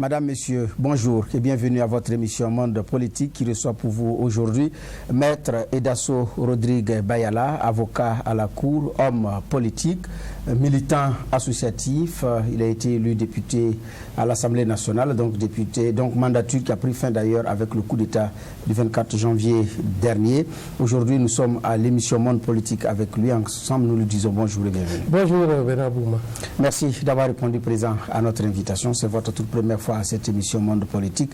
Madame, Monsieur, bonjour et bienvenue à votre émission Monde Politique qui reçoit pour vous aujourd'hui Maître Edasso Rodrigue Bayala, avocat à la Cour, homme politique, militant associatif. Il a été élu député à l'Assemblée nationale, donc mandature qui a pris fin d'ailleurs avec le coup d'État du 24 janvier dernier. Aujourd'hui, nous sommes à l'émission Monde Politique avec lui. Ensemble, nous lui disons bonjour et bienvenue. Bonjour, Bernard Bouma. Merci d'avoir répondu présent à notre invitation. C'est votre toute première fois à cette émission Monde Politique.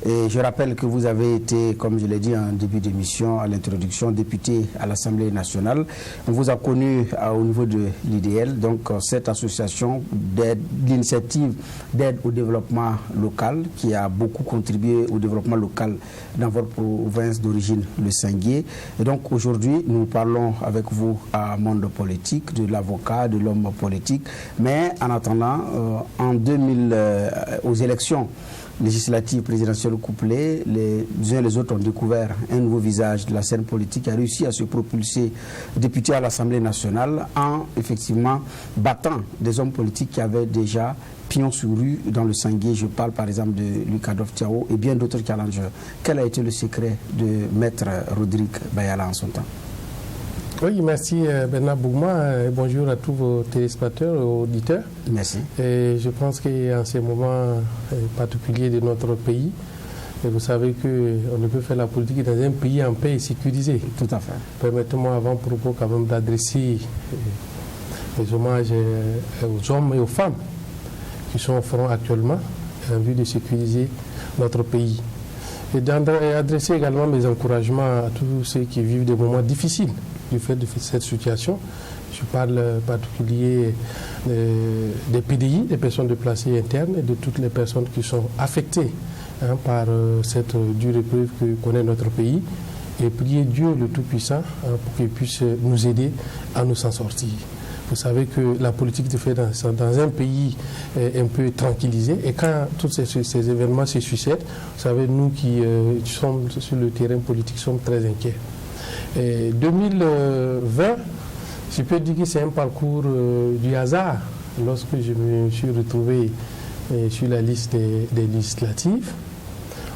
Et je rappelle que vous avez été, comme je l'ai dit en début d'émission, à l'introduction, député à l'Assemblée nationale. On vous a connu au niveau de l'IDL, donc cette association d'initiative d'aide au développement local qui a beaucoup contribué au développement local dans votre province d'origine, le Sanguier. Et donc aujourd'hui, nous parlons avec vous à Monde Politique, de l'avocat, de l'homme politique. Mais en attendant, en 2000, aux élections législatives présidentielles couplées, les uns et les autres ont découvert un nouveau visage de la scène politique qui a réussi à se propulser député à l'Assemblée nationale en effectivement battant des hommes politiques qui avaient déjà pion sur rue dans le Sanguier. Je parle par exemple de Lucas Doftiao et bien d'autres challengers. Quel a été le secret de Maître Rodrigue Bayala en son temps? Oui, merci Bernard Bouma. Bonjour à tous vos téléspectateurs et auditeurs. Merci. Et je pense qu'en ces moments particuliers de notre pays, vous savez qu'on ne peut faire la politique dans un pays en paix et sécurisé. Tout à fait. Permettez-moi avant propos quand même d'adresser les hommages aux hommes et aux femmes qui sont au front actuellement en vue de sécuriser notre pays. Et d'adresser également mes encouragements à tous ceux qui vivent des moments difficiles du fait de cette situation. Je parle en particulier des PDI, des personnes déplacées internes, et de toutes les personnes qui sont affectées par cette dure épreuve que connaît notre pays. Et prier Dieu le Tout-Puissant pour qu'il puisse nous aider à nous en sortir. Vous savez que la politique se fait dans un pays un peu tranquillisé. Et quand tous ces événements se succèdent, vous savez, nous qui sommes sur le terrain politique sommes très inquiets. Et 2020, je peux dire que c'est un parcours du hasard. Lorsque je me suis retrouvé sur la liste des législatives,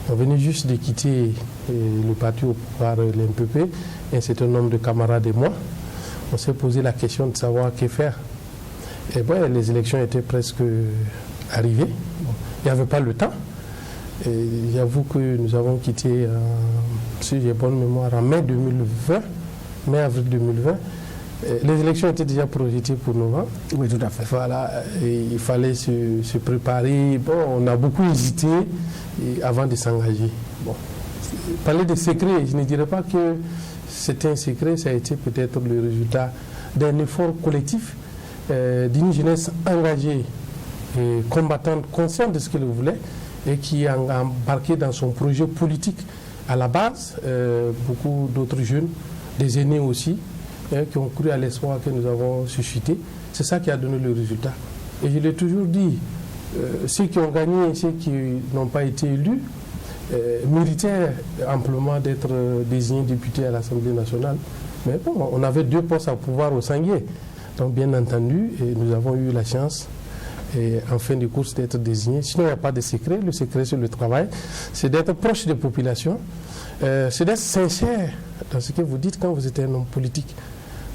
on venait juste de quitter le parti au pouvoir, l'MPP, un certain nombre de camarades et moi. On s'est posé la question de savoir que faire. Et bon, les élections étaient presque arrivées. Bon, il n'y avait pas le temps. Et j'avoue que nous avons quitté, si j'ai bonne mémoire, en mai 2020, mai-avril 2020. Les élections étaient déjà projetées pour novembre. Oui, tout à fait. Voilà, et il fallait se préparer. Bon, on a beaucoup hésité avant de s'engager. Bon, parler de secret, je ne dirais pas que c'était un secret, ça a été peut-être le résultat d'un effort collectif, d'une jeunesse engagée, et combattante, consciente de ce qu'elle voulait et qui a embarqué dans son projet politique à la base. Beaucoup d'autres jeunes, des aînés aussi, qui ont cru à l'espoir que nous avons suscité. C'est ça qui a donné le résultat. Et je l'ai toujours dit, ceux qui ont gagné et ceux qui n'ont pas été élus, méritaient amplement d'être désignés députés à l'Assemblée nationale. Mais bon, on avait 2 postes à pouvoir au Sanguier. Donc bien entendu, et nous avons eu la chance, et en fin de course, d'être désignés. Sinon, il n'y a pas de secret. Le secret, c'est le travail. C'est d'être proche des populations. C'est d'être sincère dans ce que vous dites quand vous êtes un homme politique.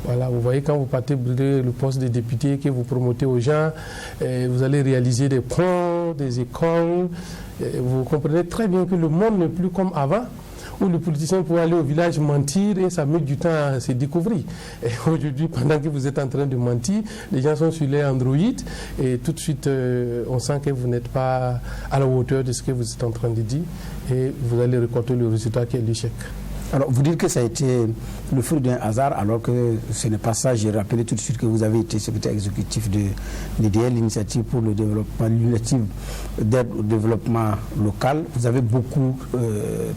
Voilà, vous voyez, quand vous partez brûler le poste de député, que vous promotez aux gens, vous allez réaliser des ponts, des écoles. Vous comprenez très bien que le monde n'est plus comme avant, où le politicien peut aller au village mentir et ça met du temps à se découvrir. Et aujourd'hui, pendant que vous êtes en train de mentir, les gens sont sur les Android et tout de suite, on sent que vous n'êtes pas à la hauteur de ce que vous êtes en train de dire et vous allez récolter le résultat qui est l'échec. Alors, vous dites que ça a été le fruit d'un hasard, alors que ce n'est pas ça. J'ai rappelé tout de suite que vous avez été secrétaire exécutif de l'IDL, l'initiative pour le développement, l'initiative d'aide au développement local. Vous avez beaucoup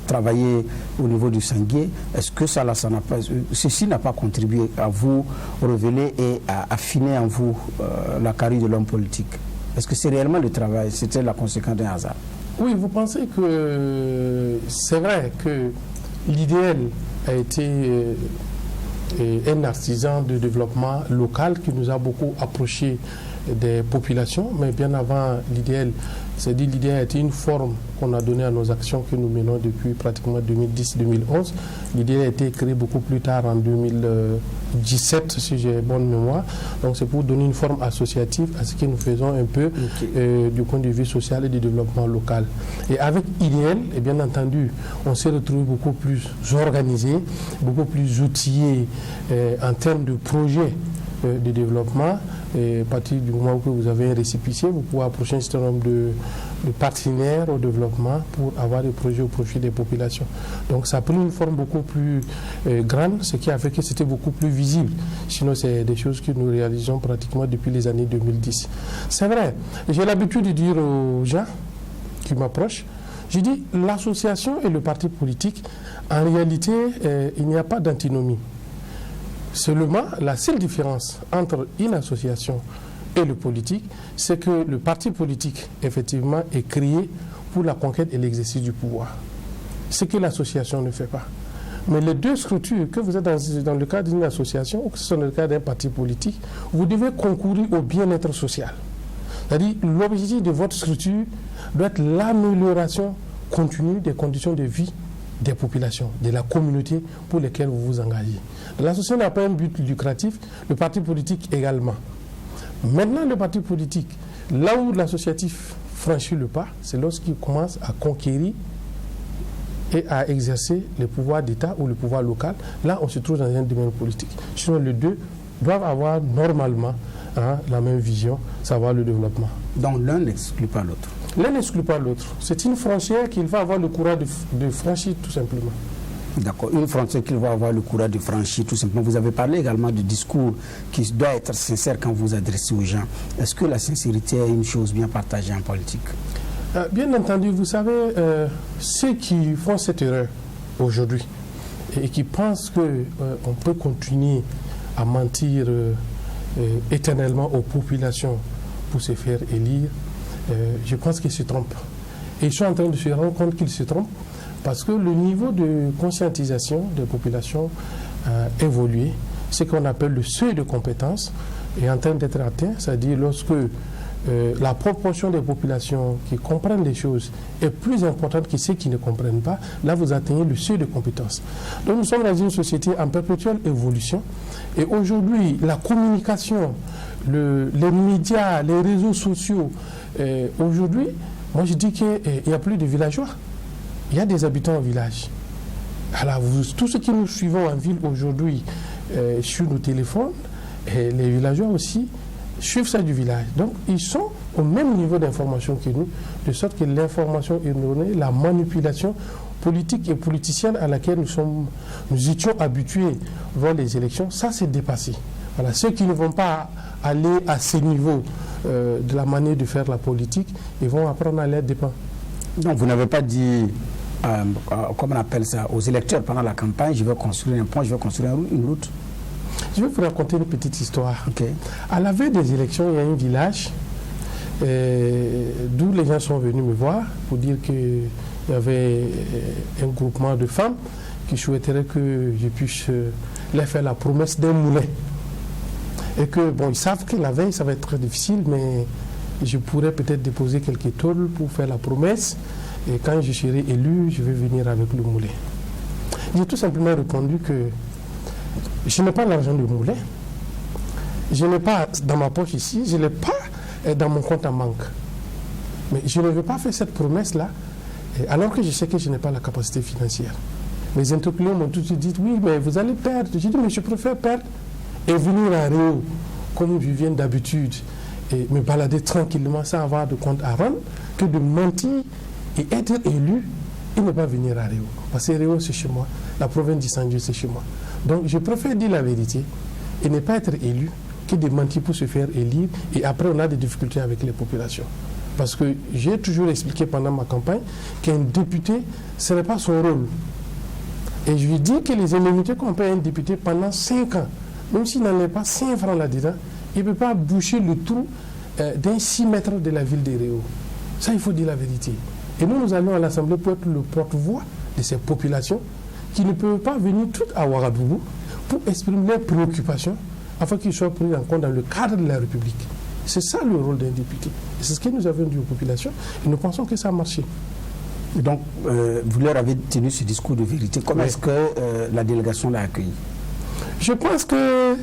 travaillé au niveau du Sanguier. Est-ce que ceci n'a pas contribué à vous révéler et à affiner en vous la carrière de l'homme politique? Est-ce que c'est réellement le travail, c'était la conséquence d'un hasard? Oui, vous pensez que c'est vrai que l'IDL a été un artisan de développement local qui nous a beaucoup approchés des populations, mais bien avant l'IDL. C'est-à-dire l'IDL était une forme qu'on a donnée à nos actions que nous menons depuis pratiquement 2010-2011. L'IDL a été créé beaucoup plus tard en 2017, si j'ai bonne mémoire. Donc c'est pour donner une forme associative à ce que nous faisons un peu du point de vue social et du développement local. Et avec IDL, et bien entendu, on s'est retrouvé beaucoup plus organisé, beaucoup plus outillé en termes de projets de développement. Et à partir du moment où vous avez un récépissé, vous pouvez approcher un certain nombre de partenaires au développement pour avoir des projets au profit des populations. Donc ça a pris une forme beaucoup plus grande, ce qui a fait que c'était beaucoup plus visible. Sinon, c'est des choses que nous réalisons pratiquement depuis les années 2010. C'est vrai, j'ai l'habitude de dire aux gens qui m'approchent, je dis l'association et le parti politique, en réalité, il n'y a pas d'antinomie. Seulement, la seule différence entre une association et le politique, c'est que le parti politique, effectivement, est créé pour la conquête et l'exercice du pouvoir. Ce que l'association ne fait pas. Mais les deux structures, que vous êtes dans le cadre d'une association ou que ce soit dans le cadre d'un parti politique, vous devez concourir au bien-être social. C'est-à-dire, l'objectif de votre structure doit être l'amélioration continue des conditions de vie des populations, de la communauté pour lesquelles vous vous engagez. L'association n'a pas un but lucratif, le parti politique également. Maintenant, le parti politique, là où l'associatif franchit le pas, c'est lorsqu'il commence à conquérir et à exercer le pouvoir d'État ou le pouvoir local. Là, on se trouve dans un domaine politique. Sinon, les deux doivent avoir normalement la même vision, savoir le développement. Donc l'un n'exclut pas l'autre. L'un n'exclut pas l'autre. C'est une frontière qu'il va avoir le courage de franchir tout simplement. D'accord, une frontière qu'il va avoir le courage de franchir tout simplement. Vous avez parlé également du discours qui doit être sincère quand vous vous adressez aux gens. Est-ce que la sincérité est une chose bien partagée en politique? Bien entendu, vous savez, ceux qui font cette erreur aujourd'hui et qui pensent qu'on peut continuer à mentir éternellement aux populations pour se faire élire, je pense qu'ils se trompent. Et ils sont en train de se rendre compte qu'ils se trompent parce que le niveau de conscientisation des populations a évolué. Ce qu'on appelle le seuil de compétence est en train d'être atteint, c'est-à-dire lorsque la proportion des populations qui comprennent les choses est plus importante que ceux qui ne comprennent pas, là vous atteignez le seuil de compétence. Donc nous sommes dans une société en perpétuelle évolution et aujourd'hui la communication, les médias, les réseaux sociaux, aujourd'hui, moi je dis qu'il n'y a plus de villageois, il y a des habitants au village. Alors tous ceux qui nous suivons en ville aujourd'hui sur nos téléphones, et les villageois aussi, suivent ça du village. Donc, ils sont au même niveau d'information que nous, de sorte que l'information erronée, la manipulation politique et politicienne à laquelle nous étions habitués voir les élections, ça s'est dépassé. Voilà, ceux qui ne vont pas aller à ce niveau de la manière de faire la politique, ils vont apprendre à l'aide des pains. Donc, vous n'avez pas dit, comment on appelle ça, aux électeurs pendant la campagne, je vais construire un pont, je vais construire une route? Je vais vous raconter une petite histoire. Okay. À la veille des élections, il y a un village d'où les gens sont venus me voir pour dire qu'il y avait un groupement de femmes qui souhaiteraient que je puisse leur faire la promesse d'un moulin. Et que, bon, ils savent que la veille, ça va être très difficile, mais je pourrais peut-être déposer quelques tôles pour faire la promesse. Et quand je serai élu, je vais venir avec le moulin. J'ai tout simplement répondu que je n'ai pas l'argent du moulin, je n'ai pas dans ma poche ici, je ne l'ai pas dans mon compte en banque. Mais je ne veux pas faire cette promesse-là, alors que je sais que je n'ai pas la capacité financière. Les interpellés m'ont tout de suite dit, oui, mais vous allez perdre. J'ai dit, mais je préfère perdre et venir à Réau, comme je viens d'habitude, et me balader tranquillement sans avoir de compte à rendre, que de mentir et être élu et ne pas venir à Réau. Parce que Réau, c'est chez moi, la province du Saint-Dieu, c'est chez moi. Donc je préfère dire la vérité et ne pas être élu que de mentir pour se faire élire et après on a des difficultés avec les populations. Parce que j'ai toujours expliqué pendant ma campagne qu'un député, ce n'est pas son rôle. Et je lui dis que les indemnités qu'on paie à un député pendant 5 ans, même s'il n'en a pas 5 francs là-dedans, il ne peut pas boucher le trou d'un 6 mètres de la ville de Réau. Ça, il faut dire la vérité. Et nous allons à l'Assemblée pour être le porte-voix de ces populations qui ne peuvent pas venir toutes à Ouagadougou pour exprimer leurs préoccupations afin qu'ils soient pris en compte dans le cadre de la République. C'est ça le rôle d'un député. C'est ce que nous avons dit aux populations et nous pensons que ça a marché. Donc, vous leur avez tenu ce discours de vérité. Comment est-ce que la délégation l'a accueilli? Je pense que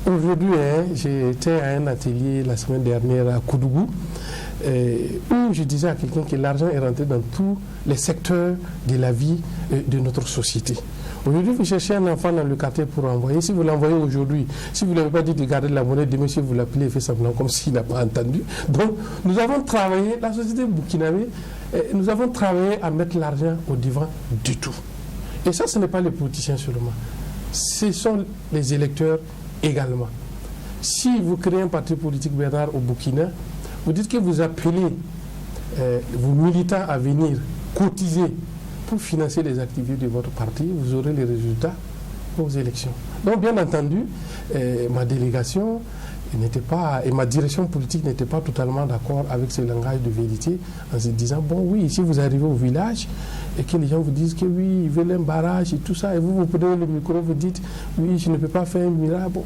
aujourd'hui, j'étais à un atelier la semaine dernière à Koudougou, où je disais à quelqu'un que l'argent est rentré dans tous les secteurs de la vie de notre société. Aujourd'hui, vous cherchez un enfant dans le quartier pour envoyer. Si vous l'envoyez aujourd'hui, si vous ne l'avez pas dit de garder la monnaie, demain, si vous l'appelez, il fait semblant comme s'il n'a pas entendu. Donc, nous avons travaillé, la société burkinabé, nous avons travaillé à mettre l'argent au devant du tout. Et ça, ce n'est pas les politiciens seulement. Ce sont les électeurs également. Si vous créez un parti politique, Bernard, au Burkina, vous dites que vous appelez vos militants à venir cotiser pour financer les activités de votre parti, vous aurez les résultats aux élections. Donc, bien entendu, ma délégation n'était pas, et ma direction politique n'était pas totalement d'accord avec ce langage de vérité, en se disant, bon oui, si vous arrivez au village et que les gens vous disent que oui, ils veulent un barrage et tout ça, et vous prenez le micro, vous dites, oui, je ne peux pas faire un miracle, bon,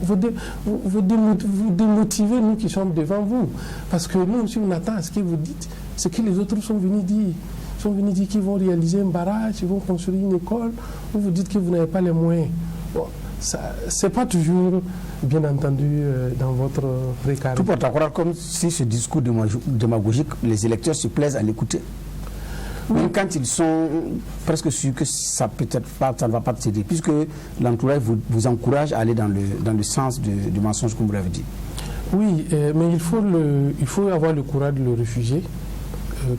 vous démotivez nous qui sommes devant vous. Parce que nous, si on attend à ce que vous dites, c'est que les autres sont venus dire. Ils sont venus dire qu'ils vont réaliser un barrage, ils vont construire une école, vous dites que vous n'avez pas les moyens. Bon, ce n'est pas toujours, bien entendu, dans votre précarité. Tout porte à croire comme si ce discours démagogique, les électeurs se plaisent à l'écouter. Oui. Même quand ils sont presque sûrs que ça peut-être pas, ça ne va pas t'aider, puisque l'entourage vous encourage à aller dans le sens du mensonge, comme vous l'avez dit. Oui, mais il faut avoir le courage de le refuser,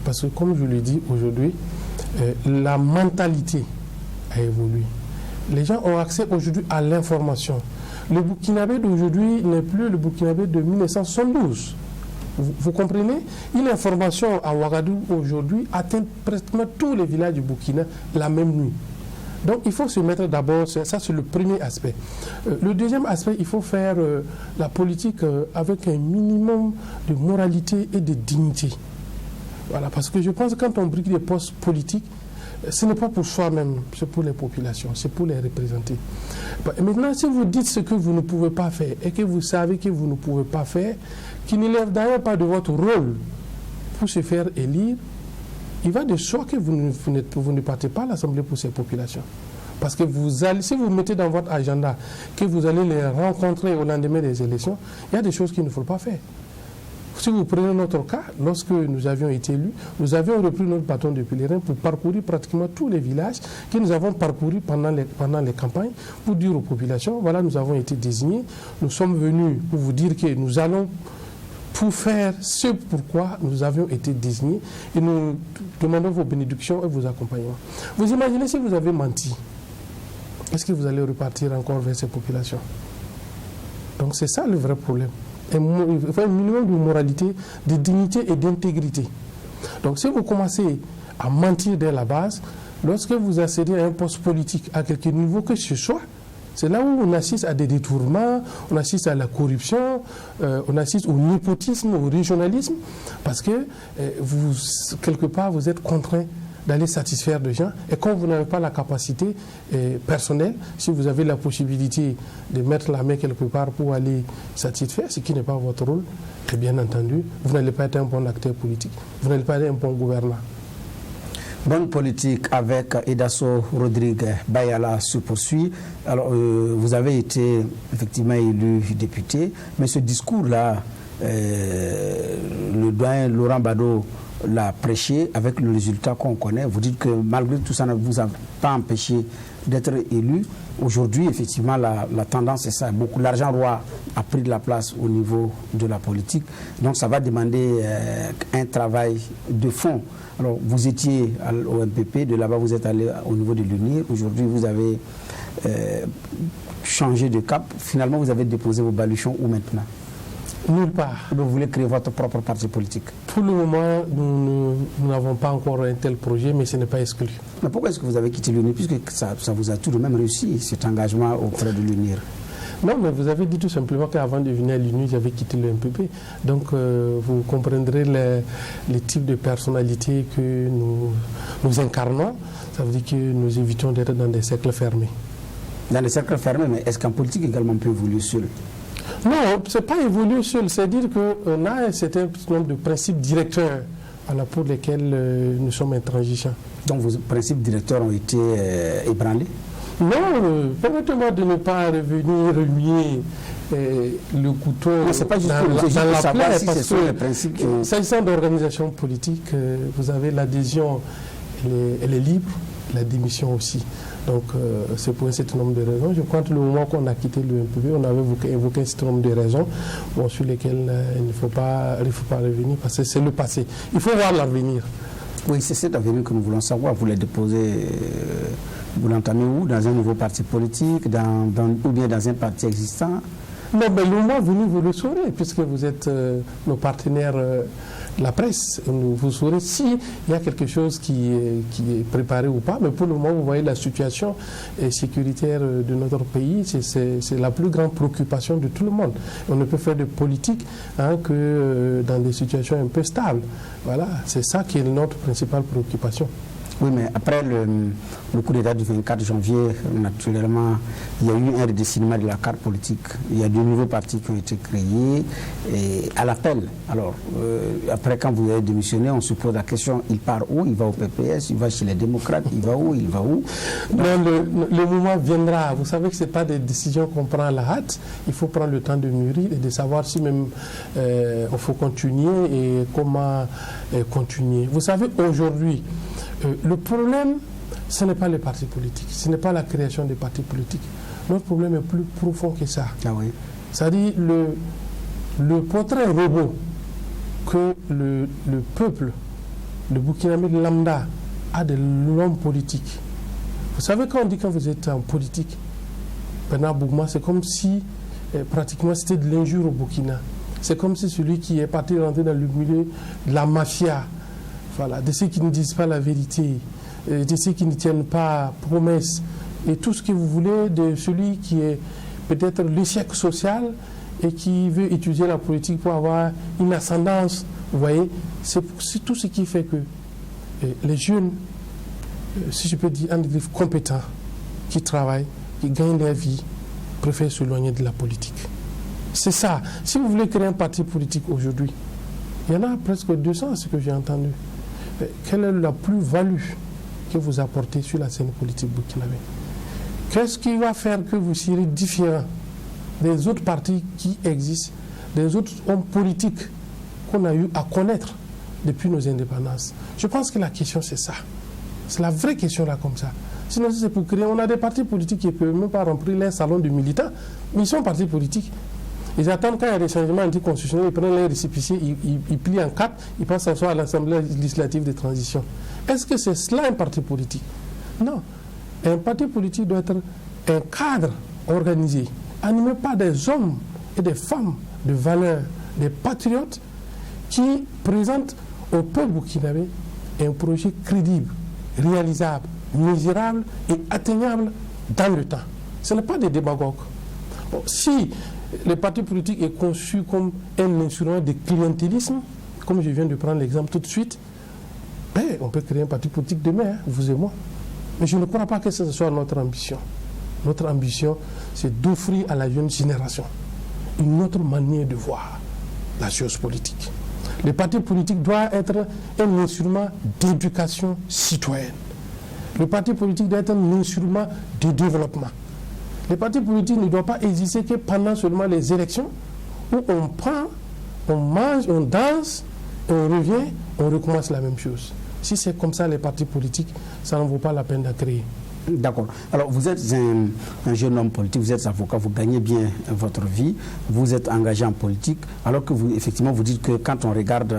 parce que comme je le dis aujourd'hui, la mentalité a évolué. Les gens ont accès aujourd'hui à l'information. Le Burkinabé d'aujourd'hui n'est plus le Burkinabé de 1972. Vous comprenez? Une information à Ouagadougou aujourd'hui atteint pratiquement tous les villages du Burkina la même nuit. Donc il faut se mettre d'abord, ça c'est le premier aspect. Le deuxième aspect, il faut faire la politique avec un minimum de moralité et de dignité. Voilà, parce que je pense que quand on brigue des postes politiques, ce n'est pas pour soi-même, c'est pour les populations, c'est pour les représenter. Et maintenant, si vous dites ce que vous ne pouvez pas faire et que vous savez que vous ne pouvez pas faire, qui ne lève d'ailleurs pas de votre rôle pour se faire élire, il va de soi que vous ne partez pas à l'Assemblée pour ces populations. Parce que si vous mettez dans votre agenda que vous allez les rencontrer au lendemain des élections, il y a des choses qu'il ne faut pas faire. Si vous prenez notre cas, lorsque nous avions été élus, nous avions repris notre bâton de pèlerin pour parcourir pratiquement tous les villages que nous avons parcourus pendant les campagnes pour dire aux populations, voilà, nous avons été désignés, nous sommes venus pour vous dire que nous allons pour faire ce pourquoi nous avions été désignés et nous demandons vos bénédictions et vos accompagnements. Vous imaginez si vous avez menti, est-ce que vous allez repartir encore vers ces populations? Donc c'est ça le vrai problème. Il faut un minimum de moralité, de dignité et d'intégrité. Donc si vous commencez à mentir dès la base, lorsque vous accédez à un poste politique à quelque niveau que ce soit, c'est là où on assiste à des détournements, on assiste à la corruption, on assiste au népotisme, au régionalisme, parce que quelque part vous êtes contraint d'aller satisfaire des gens. Et quand vous n'avez pas la capacité personnelle, si vous avez la possibilité de mettre la main quelque part pour aller satisfaire, ce qui n'est pas votre rôle, et bien entendu, vous n'allez pas être un bon acteur politique, vous n'allez pas être un bon gouvernant. Bonne politique avec Edasso Rodrigue Bayala se poursuit. Alors, vous avez été effectivement élu député, mais ce discours-là, le doyen Laurent Bado l'a prêché avec le résultat qu'on connaît. Vous dites que malgré tout ça ne vous a pas empêché d'être élu. Aujourd'hui, effectivement, la tendance est ça. Beaucoup l'argent roi a pris de la place au niveau de la politique. Donc ça va demander un travail de fond. Alors vous étiez au MPP, de là-bas vous êtes allé au niveau de l'UNIR. Aujourd'hui vous avez changé de cap. Finalement vous avez déposé vos baluchons où maintenant? Nulle part. Vous voulez créer votre propre parti politique? Pour le moment, nous n'avons pas encore un tel projet, mais ce n'est pas exclu. Mais pourquoi est-ce que vous avez quitté l'UNIR? Puisque ça vous a tout de même réussi, cet engagement auprès de l'UNIR. Non, mais vous avez dit tout simplement qu'avant de venir à l'UNIR, j'avais quitté le MPP. Donc, vous comprendrez les types de personnalités que nous incarnons. Ça veut dire que nous évitons d'être dans des cercles fermés. Dans des cercles fermés, mais est-ce qu'en politique également on peut évoluer seul? Non, ce n'est pas évoluer seul, c'est-à-dire qu'on a un certain nombre de principes directeurs pour lesquels nous sommes intransigeants. Donc vos principes directeurs ont été ébranlés? Non, permettez-moi de ne pas revenir remuer le couteau dans la plaie, parce que s'agissant d'organisation politique, vous avez l'adhésion, elle est libre, la démission aussi. Donc c'est pour un certain nombre de raisons. Je crois que le moment qu'on a quitté le MPP, on avait évoqué un certain nombre de raisons sur lesquelles il ne faut pas revenir, parce que c'est le passé. Il faut voir l'avenir. Oui, c'est cet avenir que nous voulons savoir. Vous les déposez, vous l'entamez où? Dans un nouveau parti politique, ou bien dans un parti existant? Non, mais le moment venu, vous le saurez, puisque vous êtes nos partenaires, la presse. Vous saurez s'il y a quelque chose qui est préparé ou pas. Mais pour le moment, vous voyez la situation sécuritaire de notre pays. C'est la plus grande préoccupation de tout le monde. On ne peut faire de politique que dans des situations un peu stables. Voilà, c'est ça qui est notre principale préoccupation. Oui, mais après le coup d'État du 24 janvier, naturellement, il y a eu un redessinement de la carte politique. Il y a de nouveaux partis qui ont été créés et à l'appel. Alors, après, quand vous avez démissionné, on se pose la question, il part où? Il va au PPS, il va chez les démocrates, il va où? Il va où? Non, le moment viendra. Vous savez que ce n'est pas des décisions qu'on prend à la hâte. Il faut prendre le temps de mûrir et de savoir si même il faut continuer et comment continuer. Vous savez, aujourd'hui, le problème, ce n'est pas les partis politiques, ce n'est pas la création des partis politiques. Notre problème est plus profond que ça. Ah oui. C'est-à-dire le portrait robot que le peuple, le Burkinabé lambda, a de l'homme politique. Vous savez, quand on dit quand vous êtes en politique, Bernard Bougma, c'est comme si pratiquement c'était de l'injure au Burkina. C'est comme si celui qui est parti rentrer dans le milieu de la mafia, voilà, de ceux qui ne disent pas la vérité, de ceux qui ne tiennent pas promesses, et tout ce que vous voulez de celui qui est peut-être l'échec social et qui veut utiliser la politique pour avoir une ascendance. Vous voyez, c'est tout ce qui fait que les jeunes, si je peux dire, compétents, qui travaillent, qui gagnent leur vie, préfèrent s'éloigner de la politique. C'est ça. Si vous voulez créer un parti politique aujourd'hui, il y en a presque 200 à ce que j'ai entendu. Quelle est la plus-value que vous apportez sur la scène politique burkinabé? Qu'est-ce qui va faire que vous serez différent des autres partis qui existent, des autres hommes politiques qu'on a eu à connaître depuis nos indépendances? Je pense que la question, c'est ça. C'est la vraie question là comme ça. Sinon, c'est pour créer. On a des partis politiques qui ne peuvent même pas remplir les salons de militants, mais ils sont partis politiques. Ils attendent quand il y a des changements anticonstitutionnels, ils prennent les récépissés, ils plient en quatre, ils passent s'asseoir à l'Assemblée législative de transition. Est-ce que c'est cela un parti politique? Non. Un parti politique doit être un cadre organisé, animé par des hommes et des femmes de valeur, des patriotes qui présentent au peuple burkinabé un projet crédible, réalisable, mesurable et atteignable dans le temps. Ce n'est pas des démagogues. Bon, si le parti politique est conçu comme un instrument de clientélisme, comme je viens de prendre l'exemple tout de suite, ben, on peut créer un parti politique demain, vous et moi. Mais je ne crois pas que ce soit notre ambition. Notre ambition, c'est d'offrir à la jeune génération une autre manière de voir la chose politique. Le parti politique doit être un instrument d'éducation citoyenne. Le parti politique doit être un instrument de développement. Les partis politiques ne doivent pas exister que pendant seulement les élections où on prend, on mange, on danse, on revient, on recommence la même chose. Si c'est comme ça les partis politiques, ça ne vaut pas la peine de créer. D'accord. Alors vous êtes un jeune homme politique, vous êtes avocat, vous gagnez bien votre vie, vous êtes engagé en politique, alors que vous, effectivement, vous dites que quand on regarde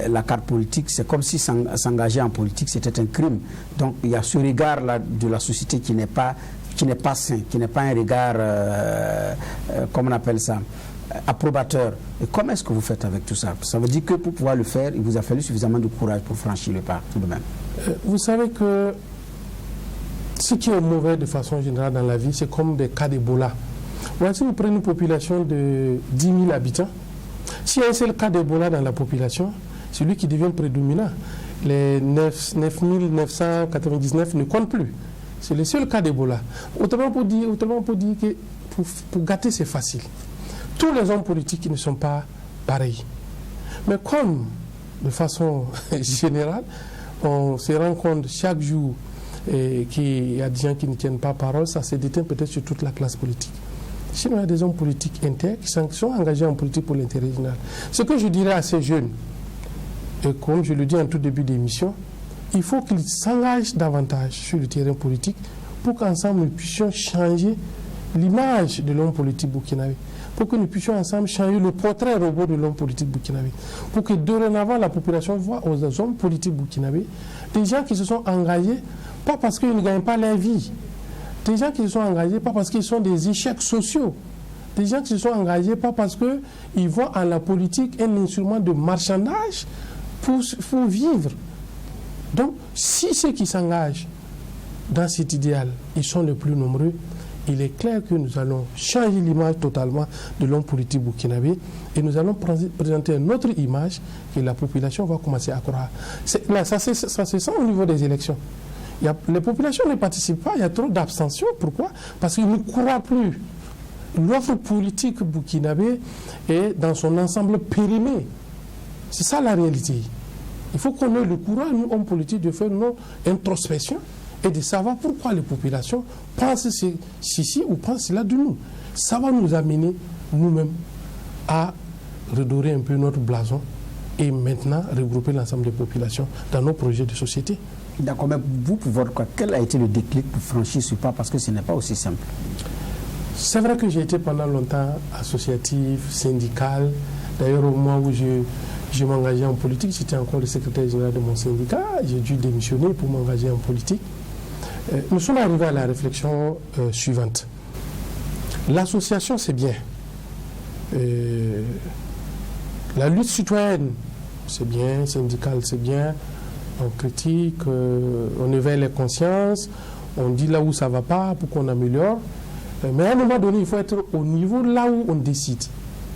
la carte politique, c'est comme si s'engager en politique, c'était un crime. Donc il y a ce regard-là de la société qui n'est pas sain, qui n'est pas un regard, comment on appelle ça, approbateur. Et comment est-ce que vous faites avec tout ça? Ça veut dire que pour pouvoir le faire, il vous a fallu suffisamment de courage pour franchir le pas, tout de même. Vous savez que ce qui est mauvais de façon générale dans la vie, c'est comme des cas d'Ebola. Si vous prenez une population de 10 000 habitants, s'il y a un seul cas d'Ebola dans la population, c'est lui qui devient prédominant. Les 9 999 ne comptent plus. C'est le seul cas d'Ebola. Autrement pour dire que pour gâter, c'est facile. Tous les hommes politiques ne sont pas pareils. Mais comme, de façon générale, on se rend compte chaque jour qu'il y a des gens qui ne tiennent pas parole, ça se déteint peut-être sur toute la classe politique. Sinon, il y a des hommes politiques intègres qui sont engagés en politique pour l'intérêt général. Ce que je dirais à ces jeunes, et comme je le dis en tout début d'émission, il faut qu'ils s'engagent davantage sur le terrain politique pour qu'ensemble nous puissions changer l'image de l'homme politique burkinabé, pour que nous puissions ensemble changer le portrait robot de l'homme politique burkinabé, pour que dorénavant la population voit aux hommes politiques burkinabés des gens qui se sont engagés, pas parce qu'ils ne gagnent pas leur vie, des gens qui se sont engagés pas parce qu'ils ont des échecs sociaux, des gens qui se sont engagés pas parce qu'ils voient en la politique un instrument de marchandage pour vivre. Donc, si ceux qui s'engagent dans cet idéal, ils sont les plus nombreux, il est clair que nous allons changer l'image totalement de l'homme politique burkinabé et nous allons présenter une autre image que la population va commencer à croire. Ça se sent au niveau des élections. Les populations ne participent pas, il y a trop d'abstention. Pourquoi? Parce qu'ils ne croient plus. L'offre politique burkinabé est dans son ensemble périmé. C'est ça la réalité. Il faut qu'on ait le courage, nous, hommes politiques, de faire notre introspection et de savoir pourquoi les populations pensent ceci ou pensent cela de nous. Ça va nous amener nous-mêmes à redorer un peu notre blason et maintenant regrouper l'ensemble des populations dans nos projets de société. D'accord, mais vous, pour votre cas, quel a été le déclic pour franchir ce pas? Parce que ce n'est pas aussi simple. C'est vrai que j'ai été pendant longtemps associatif, syndical. D'ailleurs, au moment où je m'engageais en politique, j'étais encore le secrétaire général de mon syndicat. J'ai dû démissionner pour m'engager en politique. Nous sommes arrivés à la réflexion suivante. L'association, c'est bien. La lutte citoyenne, c'est bien. Syndicale, c'est bien. On critique, on éveille les consciences, on dit là où ça ne va pas pour qu'on améliore. Mais à un moment donné, il faut être au niveau là où on décide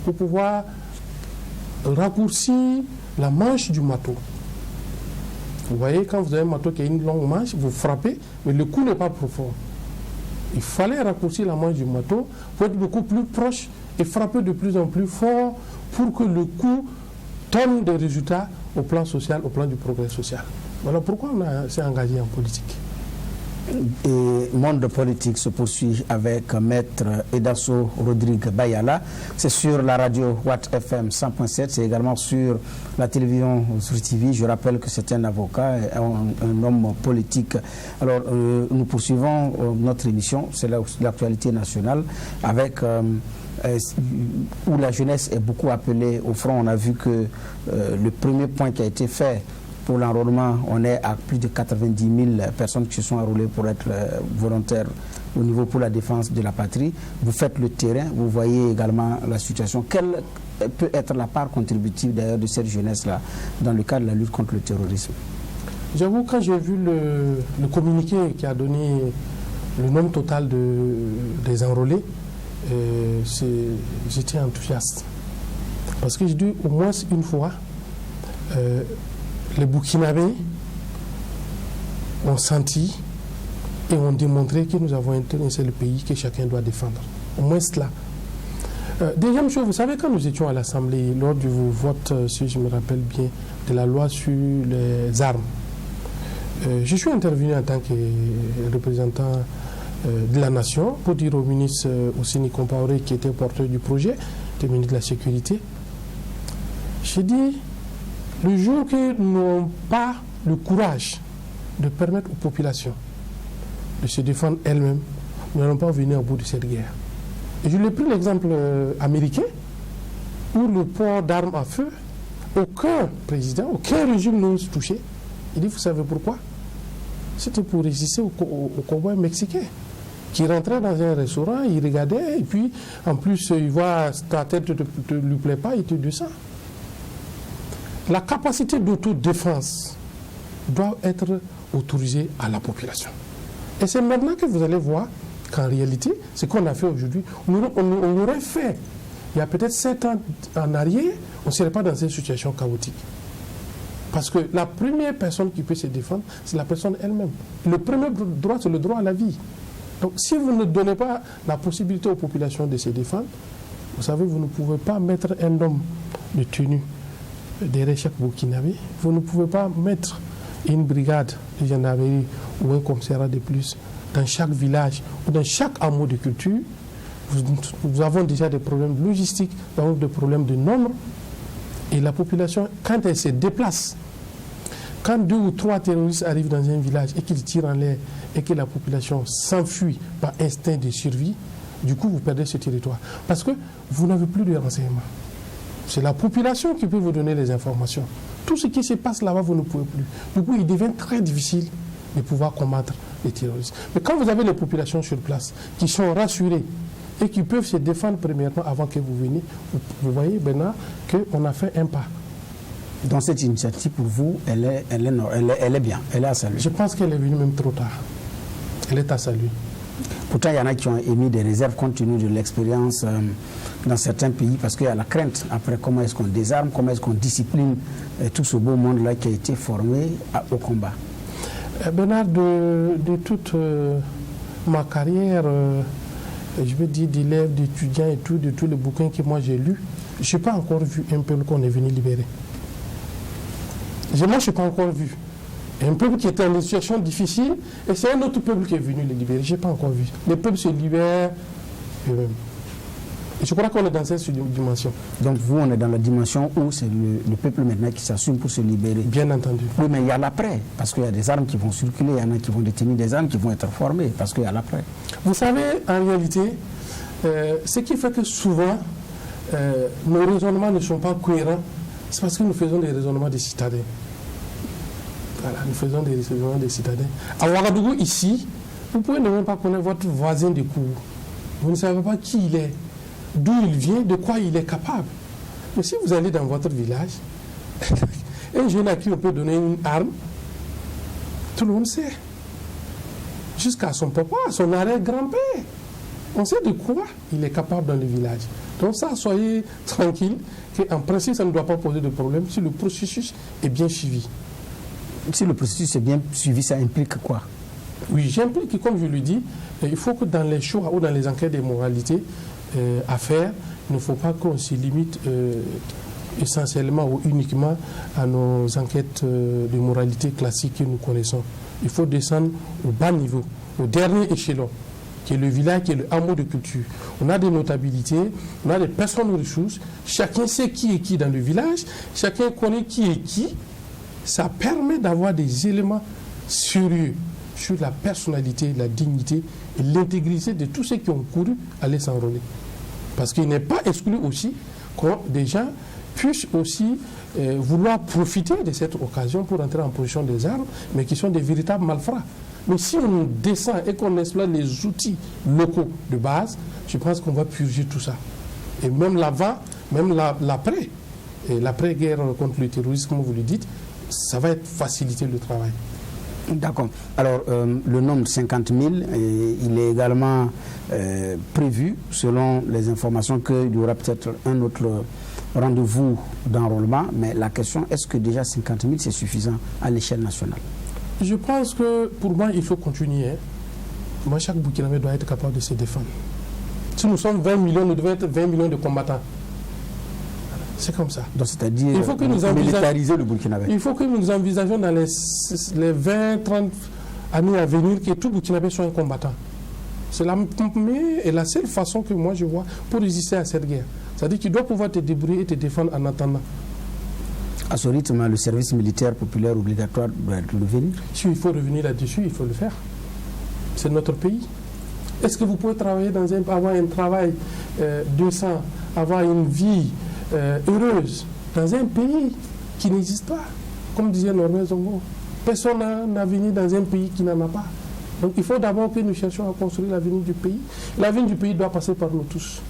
pour pouvoir raccourcir la manche du marteau. Vous voyez, quand vous avez un marteau qui a une longue manche, vous frappez, mais le coup n'est pas profond. Il fallait raccourcir la manche du marteau pour être beaucoup plus proche et frapper de plus en plus fort pour que le coup donne des résultats au plan social, au plan du progrès social. Voilà pourquoi on s'est engagé en politique. Et Monde politique se poursuit avec Maître Edasso Rodrigue Bayala. C'est sur la radio Watt FM 100.7, c'est également sur la télévision sur TV. Je rappelle que c'est un avocat, un homme politique. Alors, nous poursuivons notre émission, c'est l'actualité nationale, avec où la jeunesse est beaucoup appelée au front. On a vu que le premier point qui a été fait pour l'enrôlement, on est à plus de 90 000 personnes qui se sont enrôlées pour être volontaires au niveau pour la défense de la patrie. Vous faites le terrain, vous voyez également la situation. Quelle peut être la part contributive d'ailleurs de cette jeunesse-là dans le cadre de la lutte contre le terrorisme? J'avoue, quand j'ai vu le communiqué qui a donné le nombre total des enrôlés, j'étais enthousiaste. Parce que je dis au moins une fois, les Burkinabés ont senti et ont démontré que nous avons un seul pays que chacun doit défendre. Au moins cela. Deuxième chose, vous savez, quand nous étions à l'Assemblée, lors du vote, si je me rappelle bien, de la loi sur les armes, je suis intervenu en tant que représentant de la nation pour dire au ministre Ousseini Compaoré, qui était porteur du projet, le ministre de la Sécurité, j'ai dit, le jour que nous n'avons pas le courage de permettre aux populations de se défendre elles-mêmes, nous n'allons pas venir au bout de cette guerre. Et je l'ai pris l'exemple américain, où le port d'armes à feu, aucun président, aucun régime n'ose toucher. Il dit, vous savez pourquoi? C'était pour résister aux cowboys mexicains qui rentraient dans un restaurant, ils regardaient, et puis en plus, ils voient ta tête ne lui plaît pas, il te descend. La capacité d'autodéfense doit être autorisée à la population. Et c'est maintenant que vous allez voir qu'en réalité, ce qu'on a fait aujourd'hui, on aurait fait, il y a peut-être 7 ans en arrière, on ne serait pas dans une situation chaotique. Parce que la première personne qui peut se défendre, c'est la personne elle-même. Le premier droit, c'est le droit à la vie. Donc si vous ne donnez pas la possibilité aux populations de se défendre, vous savez, vous ne pouvez pas mettre un homme de tenue derrière chaque Burkinabé. Vous ne pouvez pas mettre une brigade de gendarmerie ou un commissariat de plus dans chaque village ou dans chaque hameau de culture. Nous avons déjà des problèmes logistiques, nous avons des problèmes de nombre. Et la population, quand elle se déplace, quand 2 ou 3 terroristes arrivent dans un village et qu'ils tirent en l'air et que la population s'enfuit par instinct de survie, du coup, vous perdez ce territoire. Parce que vous n'avez plus de renseignements. C'est la population qui peut vous donner les informations. Tout ce qui se passe là-bas, vous ne pouvez plus. Du coup, il devient très difficile de pouvoir combattre les terroristes. Mais quand vous avez les populations sur place qui sont rassurées et qui peuvent se défendre premièrement avant que vous veniez, vous voyez maintenant qu'on a fait un pas. Donc cette initiative, pour vous, elle est bien, elle est à saluer. Je pense qu'elle est venue même trop tard. Elle est à saluer. Pourtant, il y en a qui ont émis des réserves compte tenu de l'expérience dans certains pays, parce qu'il y a la crainte après comment est-ce qu'on désarme, comment est-ce qu'on discipline tout ce beau monde-là qui a été formé au combat. Bernard, de toute ma carrière, je veux dire d'élève, d'étudiant et tout, de tous les bouquins que moi j'ai lus, je n'ai pas encore vu un peuple qu'on est venu libérer. Moi, je n'ai pas encore vu. Un peuple qui était en situation difficile, et c'est un autre peuple qui est venu les libérer. Je n'ai pas encore vu. Les peuples se libèrent eux-mêmes. Et je crois qu'on est dans cette dimension. Donc vous, on est dans la dimension où c'est le peuple maintenant qui s'assume pour se libérer. Bien entendu. Oui, mais il y a l'après, parce qu'il y a des armes qui vont circuler, il y en a qui vont détenir des armes qui vont être formées, parce qu'il y a l'après. Vous savez, en réalité, ce qui fait que souvent, nos raisonnements ne sont pas cohérents, c'est parce que nous faisons des raisonnements des citadins. Voilà, nous faisons des raisonnements des citadins. À Ouagadougou, ici, vous ne pouvez même pas connaître votre voisin de cour. Vous ne savez pas qui il est, d'où il vient, de quoi il est capable. Mais si vous allez dans votre village, un jeune à qui on peut donner une arme, tout le monde sait. Jusqu'à son papa, son arrière-grand-père. On sait de quoi il est capable dans le village. Donc ça, soyez tranquille, qu'en principe, ça ne doit pas poser de problème si le processus est bien suivi. Si le processus est bien suivi, ça implique quoi? Oui, j'implique que, comme je le dis, il faut que dans les choix ou dans les enquêtes de moralité à faire, il ne faut pas qu'on se limite essentiellement ou uniquement à nos enquêtes de moralité classiques que nous connaissons. Il faut descendre au bas niveau, au dernier échelon, qui est le village, qui est le hameau de culture. On a des notabilités, on a des personnes ressources, chacun sait qui est qui dans le village, chacun connaît qui est qui. Ça permet d'avoir des éléments sérieux sur la personnalité, la dignité et l'intégrité de tous ceux qui ont couru aller s'enrôler. Parce qu'il n'est pas exclu aussi que des gens puissent aussi vouloir profiter de cette occasion pour entrer en position des armes, mais qui sont des véritables malfrats. Mais si on descend et qu'on exploite les outils locaux de base, je pense qu'on va purger tout ça. Et même l'avant, même l'après, et l'après-guerre contre le terrorisme, comme vous le dites, ça va être faciliter le travail. D'accord. Alors, le nombre de 50 000, il est également prévu, selon les informations, qu'il y aura peut-être un autre rendez-vous d'enrôlement. Mais la question, est-ce que déjà 50 000, c'est suffisant à l'échelle nationale? Je pense que, pour moi, il faut continuer. Moi, chaque Burkinabé doit être capable de se défendre. Si nous sommes 20 millions, nous devons être 20 millions de combattants. C'est comme ça. Donc, c'est-à-dire militariser le Burkinabé. Il faut que nous envisageons dans les 20, 30 années à venir que tout Burkinabé soit un combattant. C'est la meilleure et la seule façon que moi je vois pour résister à cette guerre. C'est-à-dire qu'il doit pouvoir te débrouiller et te défendre en attendant. À ce rythme, le service militaire populaire obligatoire doit revenir. Si il faut revenir là-dessus, il faut le faire. C'est notre pays. Est-ce que vous pouvez travailler avoir un travail décent, avoir une vie heureuse dans un pays qui n'existe pas? Comme disait Norbert Zongo, personne n'a avenir dans un pays qui n'en a pas. Donc il faut d'abord que nous cherchions à construire l'avenir du pays. L'avenir du pays doit passer par nous tous.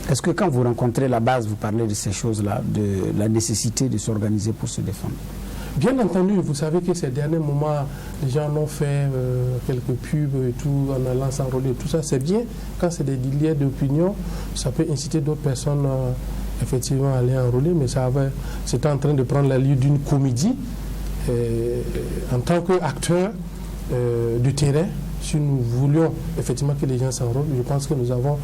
Est-ce que quand vous rencontrez la base, vous parlez de ces choses-là, de la nécessité de s'organiser pour se défendre? Bien entendu, vous savez que ces derniers moments, les gens ont fait quelques pubs et tout, en allant s'enrôler, tout ça, c'est bien. Quand c'est des délires d'opinion, ça peut inciter d'autres personnes effectivement à aller enrôler, mais c'est en train de prendre la ligne d'une comédie. En tant qu'acteur de terrain, si nous voulions effectivement que les gens s'enrôlent, je pense que nous avons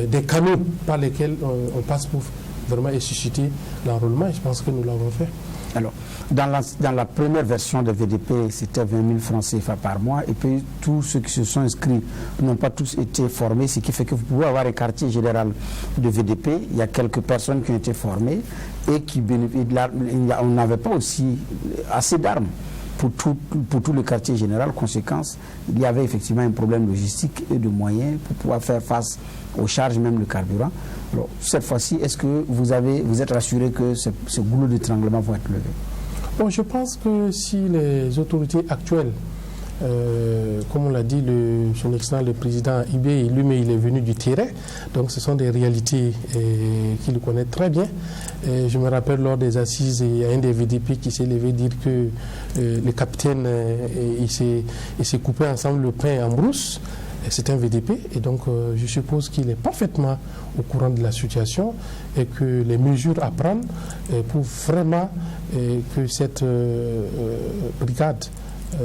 des canaux par lesquels on passe pour vraiment susciter l'enrôlement, et je pense que nous l'avons fait. Alors, dans la première version de VDP, c'était 20 000 francs CFA par mois, et puis tous ceux qui se sont inscrits n'ont pas tous été formés, ce qui fait que vous pouvez avoir un quartier général de VDP, il y a quelques personnes qui ont été formées, et qui bénéficient, on n'avait pas aussi assez d'armes pour tout le quartier général. Conséquence, il y avait effectivement un problème logistique et de moyens pour pouvoir faire face aux charges, même le carburant. Alors, cette fois-ci, est-ce que vous êtes rassuré que ce goulot d'étranglement va être levé? Bon, je pense que si les autorités actuelles, comme on l'a dit, son excellence le président Ibé, lui-même il est venu du terrain, donc ce sont des réalités qu'il connaît très bien. Je me rappelle lors des assises, il y a un des VDP qui s'est levé dire que le capitaine il s'est coupé ensemble le pain en brousse. C'est un VDP, et donc je suppose qu'il est parfaitement au courant de la situation et que les mesures à prendre pour vraiment que cette brigade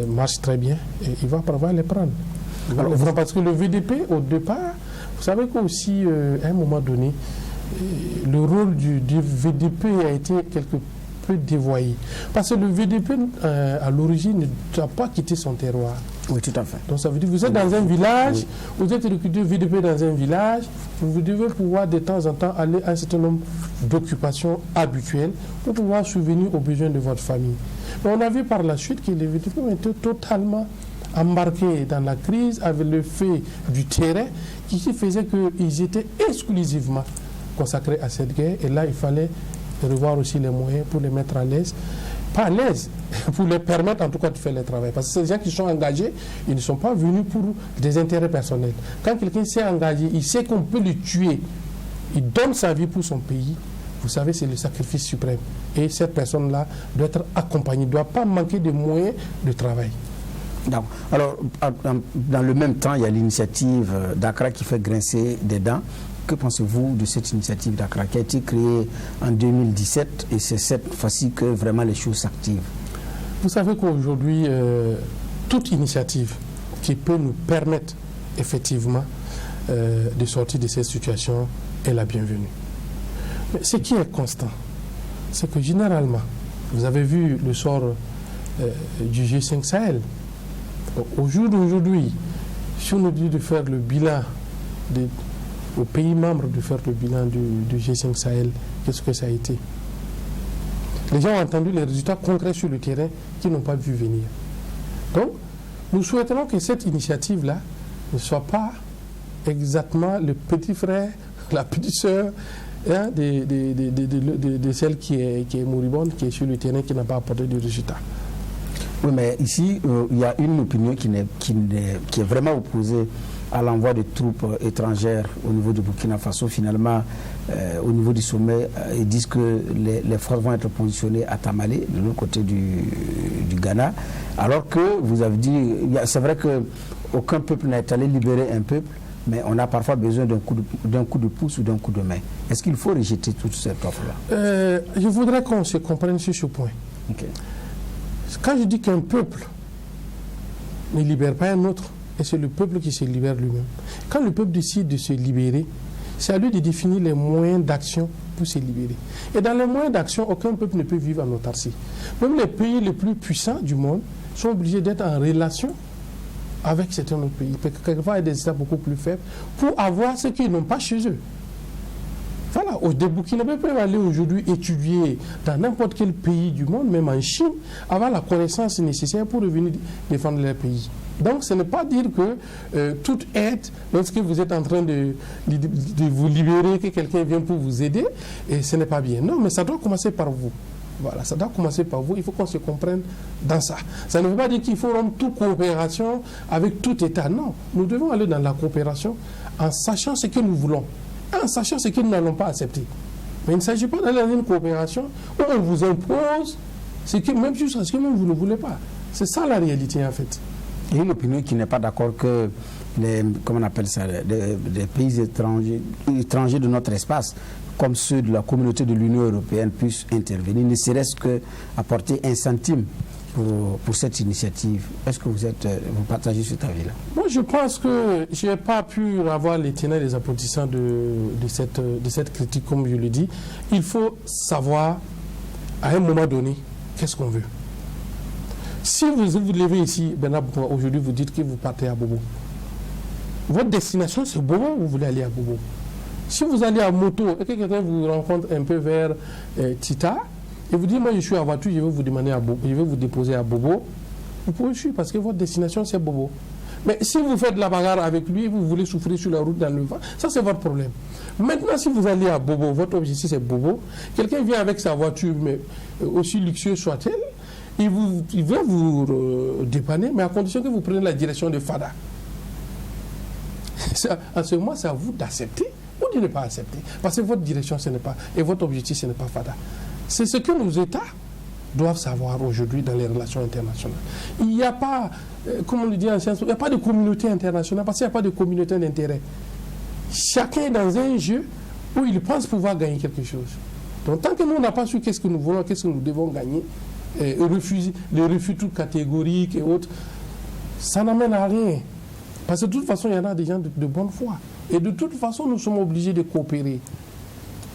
marche très bien, et il va pouvoir les prendre. Parce que le VDP, au départ, vous savez qu'aussi, à un moment donné, le rôle du VDP a été quelque peu dévoyé. Parce que le VDP, à l'origine, ne doit pas quitter son terroir. Oui, tout à fait. Donc ça veut dire que vous êtes dans un village, vous êtes recruté VDP dans un village, vous devez pouvoir de temps en temps aller à un certain nombre d'occupations habituelles pour pouvoir subvenir aux besoins de votre famille. Mais on a vu par la suite que les VDP ont été totalement embarqués dans la crise avec le fait du terrain qui faisait qu'ils étaient exclusivement consacrés à cette guerre, et là il fallait revoir aussi les moyens pour les mettre à l'aise. Pas à l'aise, pour les permettre en tout cas de faire le travail. Parce que ces gens qui sont engagés, ils ne sont pas venus pour des intérêts personnels. Quand quelqu'un s'est engagé, il sait qu'on peut le tuer, il donne sa vie pour son pays, vous savez, c'est le sacrifice suprême. Et cette personne-là doit être accompagnée, ne doit pas manquer de moyens de travail. Alors, dans le même temps, il y a l'initiative d'Accra qui fait grincer des dents. Que pensez-vous de cette initiative d'Accra qui a été créée en 2017, et c'est cette fois-ci que vraiment les choses s'activent? Vous savez qu'aujourd'hui, toute initiative qui peut nous permettre effectivement de sortir de cette situation est la bienvenue. Mais ce qui est constant, c'est que généralement, vous avez vu le sort du G5 Sahel. Au jour d'aujourd'hui, si on nous dit de faire le bilan aux pays membres de faire le bilan du G5 Sahel, qu'est-ce que ça a été? Les gens ont entendu les résultats concrets sur le terrain qu'ils n'ont pas vu venir. Donc, nous souhaiterons que cette initiative-là ne soit pas exactement le petit frère, la petite sœur de celle qui est moribonde, qui est sur le terrain, qui n'a pas apporté de résultats. Oui, mais ici, il y a une opinion qui est vraiment opposée à l'envoi de troupes étrangères au niveau de Burkina Faso. Finalement, au niveau du sommet, ils disent que les forces vont être positionnées à Tamale, de l'autre côté du Ghana, alors que vous avez dit, c'est vrai qu'aucun peuple n'est allé libérer un peuple, mais on a parfois besoin d'un coup de pouce ou d'un coup de main. Est-ce qu'il faut rejeter toute cette offre-là? Je voudrais qu'on se comprenne sur ce point. Okay. Quand je dis qu'un peuple ne libère pas un autre, et c'est le peuple qui se libère lui-même. Quand le peuple décide de se libérer, c'est à lui de définir les moyens d'action pour se libérer. Et dans les moyens d'action, aucun peuple ne peut vivre en autarcie. Même les pays les plus puissants du monde sont obligés d'être en relation avec certains autres pays. Parce que quelquefois, il y a des États beaucoup plus faibles pour avoir ce qu'ils n'ont pas chez eux. Voilà, des Burkinabés peuvent aller aujourd'hui étudier dans n'importe quel pays du monde, même en Chine, avoir la connaissance nécessaire pour revenir défendre leur pays. Donc, ce n'est pas dire que toute aide, lorsque vous êtes en train de vous libérer, que quelqu'un vient pour vous aider, et ce n'est pas bien. Non, mais ça doit commencer par vous. Voilà, ça doit commencer par vous. Il faut qu'on se comprenne dans ça. Ça ne veut pas dire qu'il faut rendre toute coopération avec tout État. Non, nous devons aller dans la coopération en sachant ce que nous voulons, en sachant ce que nous n'allons pas accepter. Mais il ne s'agit pas d'aller dans une coopération où on vous impose ce que même juste ce que même vous ne voulez pas. C'est ça la réalité en fait. Il y a une opinion qui n'est pas d'accord que comment on appelle ça, des pays étrangers de notre espace, comme ceux de la communauté de l'Union européenne, puissent intervenir, ne serait-ce qu'apporter un centime pour cette initiative. Est-ce que vous partagez cet avis-là? Moi, je pense que je n'ai pas pu avoir les tenants et les aboutissants de cette critique, comme je le dis. Il faut savoir, à un moment donné, qu'est-ce qu'on veut. Si vous levez ici, aujourd'hui, vous dites que vous partez à Bobo. Votre destination, c'est Bobo ou vous voulez aller à Bobo? Si vous allez à moto et que quelqu'un vous rencontre un peu vers Tita, et vous dites, moi je suis à voiture, je vais vous demander à Bobo, je vais vous déposer à Bobo, vous pouvez suivre parce que votre destination c'est Bobo. Mais si vous faites de la bagarre avec lui, vous voulez souffrir sur la route dans le vent, ça c'est votre problème. Maintenant, si vous allez à Bobo, votre objectif c'est Bobo, quelqu'un vient avec sa voiture, mais aussi luxueuse soit-elle, il va vous dépanner, mais à condition que vous preniez la direction de Fada. En ce moment, c'est à vous d'accepter ou de ne pas accepter. Parce que votre direction, ce n'est pas, et votre objectif, ce n'est pas Fada. C'est ce que nos États doivent savoir aujourd'hui dans les relations internationales. Il n'y a pas, comme on le dit en science, il n'y a pas de communauté internationale parce qu'il n'y a pas de communauté d'intérêt. Chacun est dans un jeu où il pense pouvoir gagner quelque chose. Donc tant que nous n'a pas su qu'est-ce que nous voulons, qu'est-ce que nous devons gagner, les refus tout catégoriques et autres, ça n'amène à rien. Parce que de toute façon, il y en a des gens de bonne foi. Et de toute façon, nous sommes obligés de coopérer.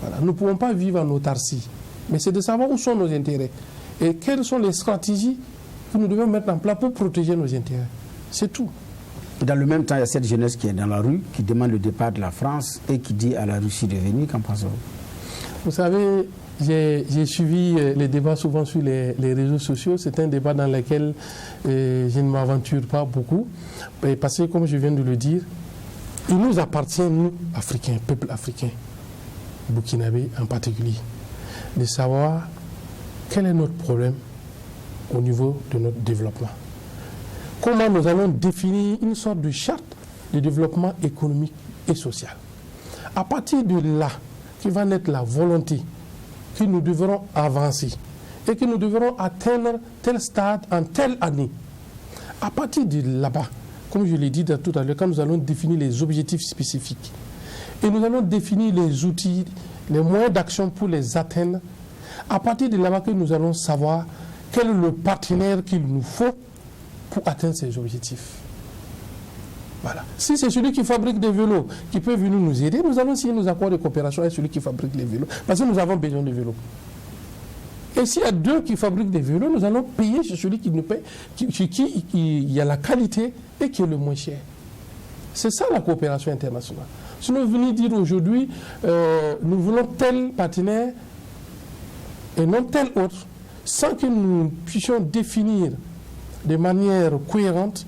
Voilà. Nous ne pouvons pas vivre en autarcie. Mais c'est de savoir où sont nos intérêts. Et quelles sont les stratégies que nous devons mettre en place pour protéger nos intérêts. C'est tout. Dans le même temps, il y a cette jeunesse qui est dans la rue, qui demande le départ de la France et qui dit à la Russie de venir. Qu'en pensez-vous? Vous savez, j'ai suivi les débats souvent sur les réseaux sociaux. C'est un débat dans lequel je ne m'aventure pas beaucoup. Parce que, comme je viens de le dire, il nous appartient, nous, Africains, peuple africain, burkinabé en particulier, de savoir quel est notre problème au niveau de notre développement. Comment nous allons définir une sorte de charte de développement économique et social. À partir de là, qui va naître la volonté que nous devrons avancer et que nous devrons atteindre tel stade en telle année. À partir de là-bas, comme je l'ai dit tout à l'heure, quand nous allons définir les objectifs spécifiques et nous allons définir les outils, les moyens d'action pour les atteindre, à partir de là-bas que nous allons savoir quel est le partenaire qu'il nous faut pour atteindre ces objectifs. Voilà. Si c'est celui qui fabrique des vélos qui peut venir nous aider, nous allons signer nos accords de coopération avec celui qui fabrique les vélos, parce que nous avons besoin de vélos. Et s'il y a deux qui fabriquent des vélos, nous allons payer sur celui qui nous paye, chez qui il y a la qualité et qui est le moins cher. C'est ça la coopération internationale. Si nous venons dire aujourd'hui, nous voulons tel partenaire et non tel autre, sans que nous puissions définir de manière cohérente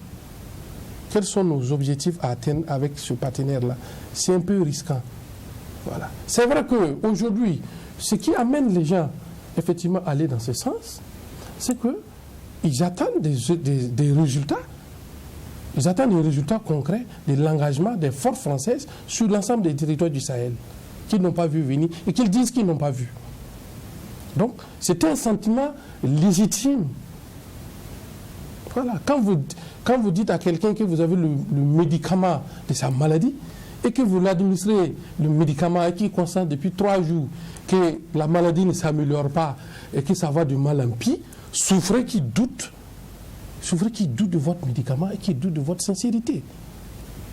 quels sont nos objectifs à atteindre avec ce partenaire-là, c'est un peu risquant. Voilà. C'est vrai qu'aujourd'hui, ce qui amène les gens effectivement à aller dans ce sens, c'est qu'ils attendent des résultats. Ils attendent des résultats concrets de l'engagement des forces françaises sur l'ensemble des territoires du Sahel, qu'ils n'ont pas vu venir et qu'ils disent qu'ils n'ont pas vu. Donc, c'est un sentiment légitime. Voilà. Quand vous dites à quelqu'un que vous avez le médicament de sa maladie et que vous l'administrez le médicament et qu'il constate depuis 3 jours que la maladie ne s'améliore pas et que ça va de mal en pis, souffrez qu'il doute de votre médicament et qu'il doute de votre sincérité.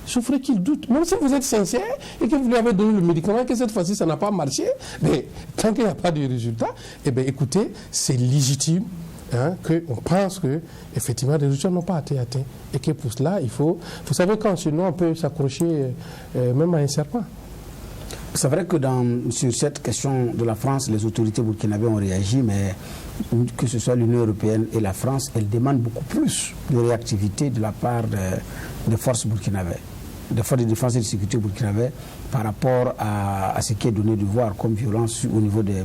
Souffrez qu'il doute. Même si vous êtes sincère et que vous lui avez donné le médicament et que cette fois-ci ça n'a pas marché, mais tant qu'il n'y a pas de résultat, eh bien écoutez, c'est légitime. Qu'on pense que effectivement les résultats n'ont pas été atteints et que pour cela il faut, vous savez quand sinon on peut s'accrocher même à un serpent. C'est vrai que sur cette question de la France, les autorités burkinabées ont réagi, mais que ce soit l'Union européenne et la France, elles demandent beaucoup plus de réactivité de la part des forces burkinabées, des forces de défense et de sécurité burkinabées par rapport à ce qui est donné de voir comme violence au niveau des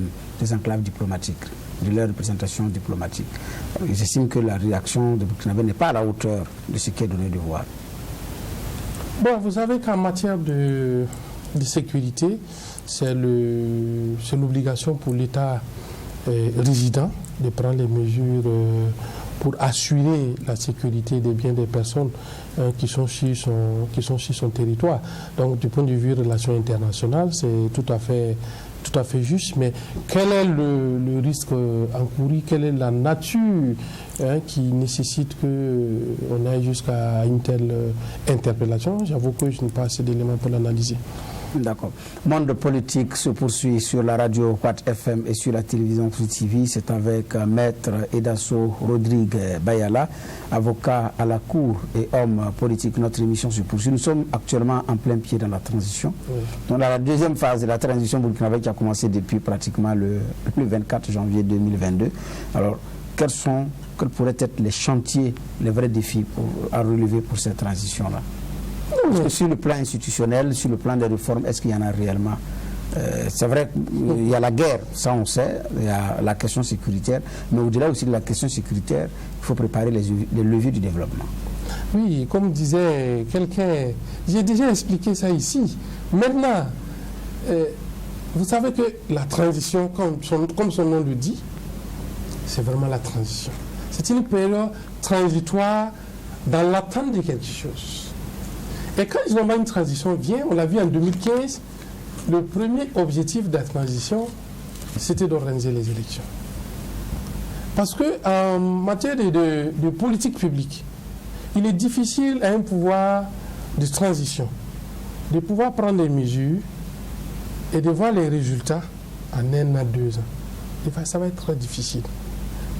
enclaves diplomatiques, de leur représentation diplomatique. J'estime que la réaction de Burkinabé n'est pas à la hauteur de ce qui est donné de voir. Bon, vous savez qu'en matière de sécurité, c'est l'obligation pour l'État résident de prendre les mesures pour assurer la sécurité des biens des personnes qui sont sur son territoire. Donc du point de vue relations internationales, c'est tout à fait juste, mais quel est le risque encouru, quelle est la nature qui nécessite qu'on aille jusqu'à une telle interpellation? J'avoue que je n'ai pas assez d'éléments pour l'analyser. D'accord. Monde politique se poursuit sur la radio Watt FM et sur la télévision Free TV. C'est avec Maître Edasso Rodrigue Bayala, avocat à la Cour et homme politique. Notre émission se poursuit. Nous sommes actuellement en plein pied dans la transition. Oui. Donc, dans la deuxième phase de la transition burkinabé qui a commencé depuis pratiquement le 24 janvier 2022. Alors, quels pourraient être les chantiers, les vrais défis à relever pour cette transition-là? Parce que sur le plan institutionnel, sur le plan des réformes, est-ce qu'il y en a réellement? C'est vrai qu'il y a la guerre, ça on sait, il y a la question sécuritaire, mais au-delà aussi de la question sécuritaire, il faut préparer les leviers du développement. Oui, comme disait quelqu'un, j'ai déjà expliqué ça ici. Maintenant, vous savez que la transition, comme son nom le dit, c'est vraiment la transition. C'est une période transitoire dans l'attente de quelque chose. Et quand une transition vient, on l'a vu en 2015, le premier objectif de la transition, c'était d'organiser les élections. Parce qu'en matière de politique publique, il est difficile à un pouvoir de transition de pouvoir prendre des mesures et de voir les résultats en 1 à 2 ans. Et ça va être très difficile.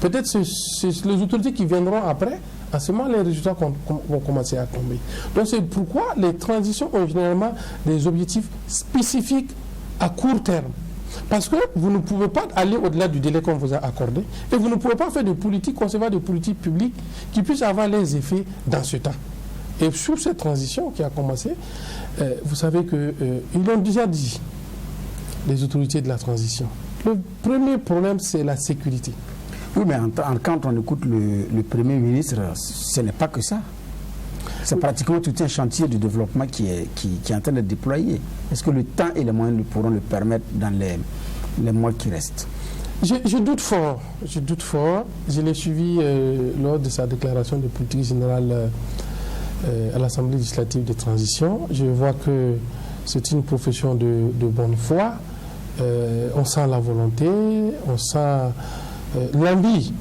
Peut-être c'est les autorités qui viendront après. À ce moment, les résultats vont commencer à tomber. Donc, c'est pourquoi les transitions ont généralement des objectifs spécifiques à court terme. Parce que vous ne pouvez pas aller au-delà du délai qu'on vous a accordé et vous ne pouvez pas faire de politique, concevoir de politique publique qui puisse avoir les effets dans ce temps. Et sur cette transition qui a commencé, vous savez qu'ils l'ont déjà dit, les autorités de la transition. Le premier problème, c'est la sécurité. Oui, mais quand on écoute le Premier ministre, ce n'est pas que ça. C'est pratiquement tout un chantier de développement qui est en train de déployer. Est-ce que le temps et les moyens pourront le permettre dans les mois qui restent? Je doute fort. Je l'ai suivi lors de sa déclaration de politique générale à l'Assemblée législative de transition. Je vois que c'est une profession de bonne foi. On sent la volonté, on sent l'envie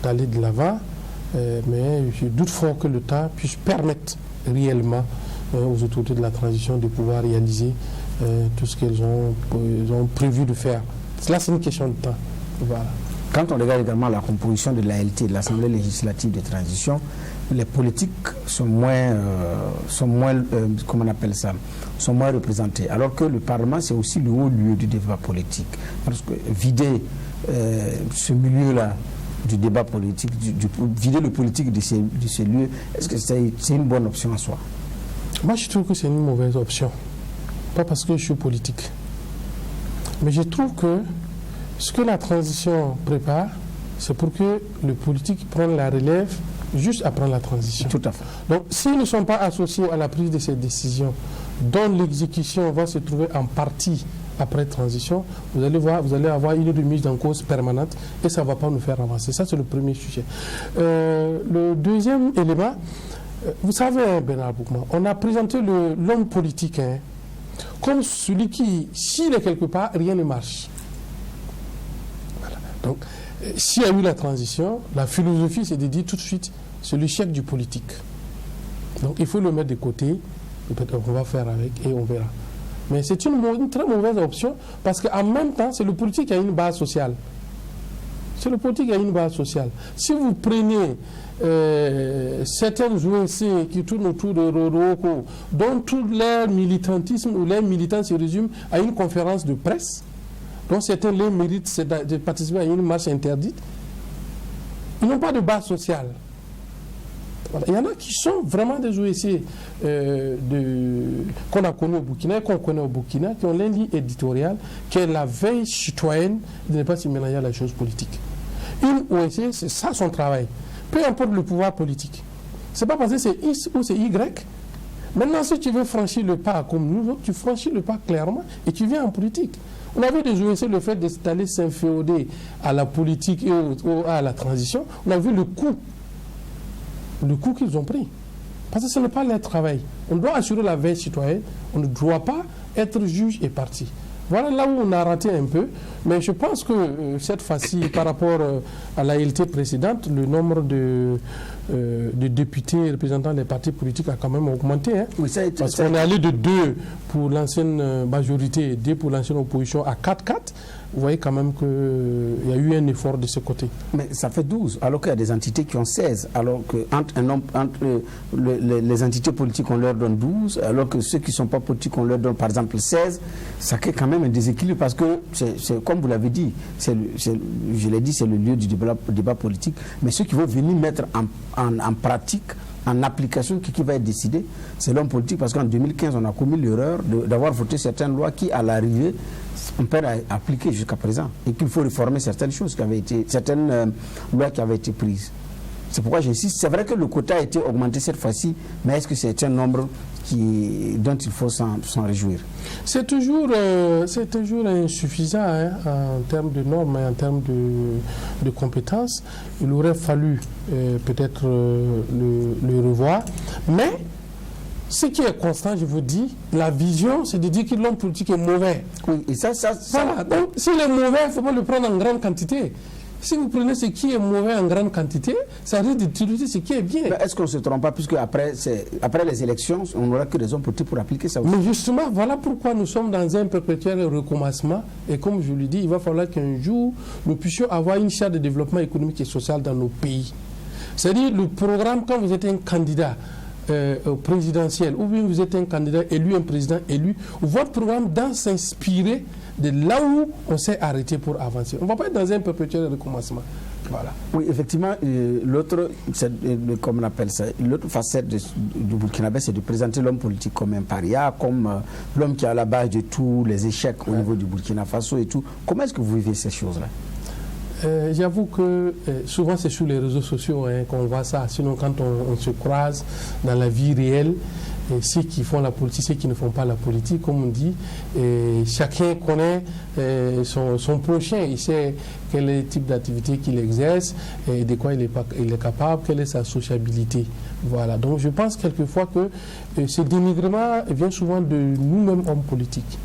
d'aller de l'avant, mais je doute fort que le temps puisse permettre réellement aux autorités de la transition de pouvoir réaliser tout ce qu'elles ont prévu de faire. Là, c'est une question de temps. Voilà. Quand on regarde également la composition de l'ALT, de l'Assemblée législative de transition, les politiques sont moins comment on appelle ça, sont moins représentés. Alors que le Parlement, c'est aussi le haut lieu du débat politique. Parce que vider ce milieu-là du débat politique, vider le politique de ces lieux, est-ce que c'est une bonne option en soi? Moi, je trouve que c'est une mauvaise option. Pas parce que je suis politique. Mais je trouve que ce que la transition prépare, c'est pour que le politique prenne la relève juste après la transition. Tout à fait. Donc, s'ils ne sont pas associés à la prise de ces décisions, dont l'exécution va se trouver en partie après transition, vous allez avoir une remise en cause permanente et ça ne va pas nous faire avancer. Ça, c'est le premier sujet. Le deuxième élément, vous savez, Bernard Boukman, on a présenté l'homme politique comme celui qui, s'il est quelque part, rien ne marche. Voilà. Donc, s'il y a eu la transition, la philosophie, c'est de dire tout de suite, c'est le chef du politique. Donc, il faut le mettre de côté, peut-être qu'on va faire avec et on verra. Mais c'est une très mauvaise option parce qu'en même temps, c'est le politique qui a une base sociale. C'est le politique qui a une base sociale. Si vous prenez certaines ONC qui tournent autour de Roroko, dont tout leur militantisme ou leur militants se résume à une conférence de presse, dont certains les méritent de participer à une marche interdite, ils n'ont pas de base sociale. Voilà. Il y en a qui sont vraiment des OEC qu'on a connus au Burkina, qu'on connaît au Burkina, qui ont une ligne éditoriale qui est la veille citoyenne de ne pas se mélanger à la chose politique. Une OEC, c'est ça son travail. Peu importe le pouvoir politique. Ce n'est pas parce que c'est X ou c'est Y. Maintenant, si tu veux franchir le pas comme nous autres, tu franchis le pas clairement et tu viens en politique. On avait déjoué le fait d'aller s'inféoder à la politique et à la transition. On a vu le coup qu'ils ont pris. Parce que ce n'est pas leur travail. On doit assurer la veille citoyenne. On ne doit pas être juge et parti. Voilà là où on a raté un peu. Mais je pense que cette fois-ci, par rapport à la LT précédente, le nombre de députés représentant les partis politiques a quand même augmenté. Hein. Oui, parce qu'on est allé de 2 pour l'ancienne majorité et 2 pour l'ancienne opposition à 4-4. Vous voyez quand même qu'il y a eu un effort de ce côté. Mais ça fait 12, alors qu'il y a des entités qui ont 16. Alors que les entités politiques, on leur donne 12, alors que ceux qui ne sont pas politiques, on leur donne par exemple 16. Ça crée quand même un déséquilibre parce que, c'est comme vous l'avez dit, je l'ai dit, c'est le lieu du débat politique. Mais ceux qui vont venir mettre en pratique, en application, qui va être décidé, c'est l'homme politique. Parce qu'en 2015, on a commis l'erreur d'avoir voté certaines lois qui, à l'arrivée, on peut appliquer jusqu'à présent. Et qu'il faut réformer certaines choses, certaines lois qui avaient été prises. C'est pourquoi j'insiste. C'est vrai que le quota a été augmenté cette fois-ci, mais est-ce que c'est un nombre dont il faut s'en réjouir? C'est toujours insuffisant hein, en termes de normes et en termes de compétences. Il aurait fallu peut-être le revoir. Mais ce qui est constant, je vous dis, la vision, c'est de dire que l'homme politique est mauvais. Oui, et ça... Voilà. Donc, s'il est mauvais, il ne faut pas le prendre en grande quantité. Si vous prenez ce qui est mauvais en grande quantité, ça risque d'utiliser ce qui est bien. Est-ce qu'on ne se trompe pas, puisque après les élections, on n'aura que des hommes politiques pour appliquer ça aussi. Mais justement, voilà pourquoi nous sommes dans un perpétuel recommencement. Et comme je le dis, il va falloir qu'un jour, nous puissions avoir une charte de développement économique et social dans nos pays. C'est-à-dire, le programme, quand vous êtes un candidat présidentiel, ou bien vous êtes un candidat élu, un président élu, votre programme doit s'inspirer de là où on s'est arrêté pour avancer. On ne va pas être dans un perpétuel recommencement. Voilà. Oui, effectivement, l'autre, comme on appelle ça, l'autre facette du Burkinabé, c'est de présenter l'homme politique comme un paria, comme l'homme qui est à la base de tous les échecs au niveau du Burkina Faso et tout. Comment est-ce que vous vivez ces choses-là? J'avoue que souvent c'est sur les réseaux sociaux hein, qu'on voit ça. Sinon, quand on se croise dans la vie réelle, ceux qui font la politique, ceux qui ne font pas la politique, comme on dit, chacun connaît son prochain. Il sait quel est le type d'activité qu'il exerce, et de quoi il est capable, quelle est sa sociabilité. Voilà. Donc je pense quelquefois que ce dénigrement vient souvent de nous-mêmes hommes politiques.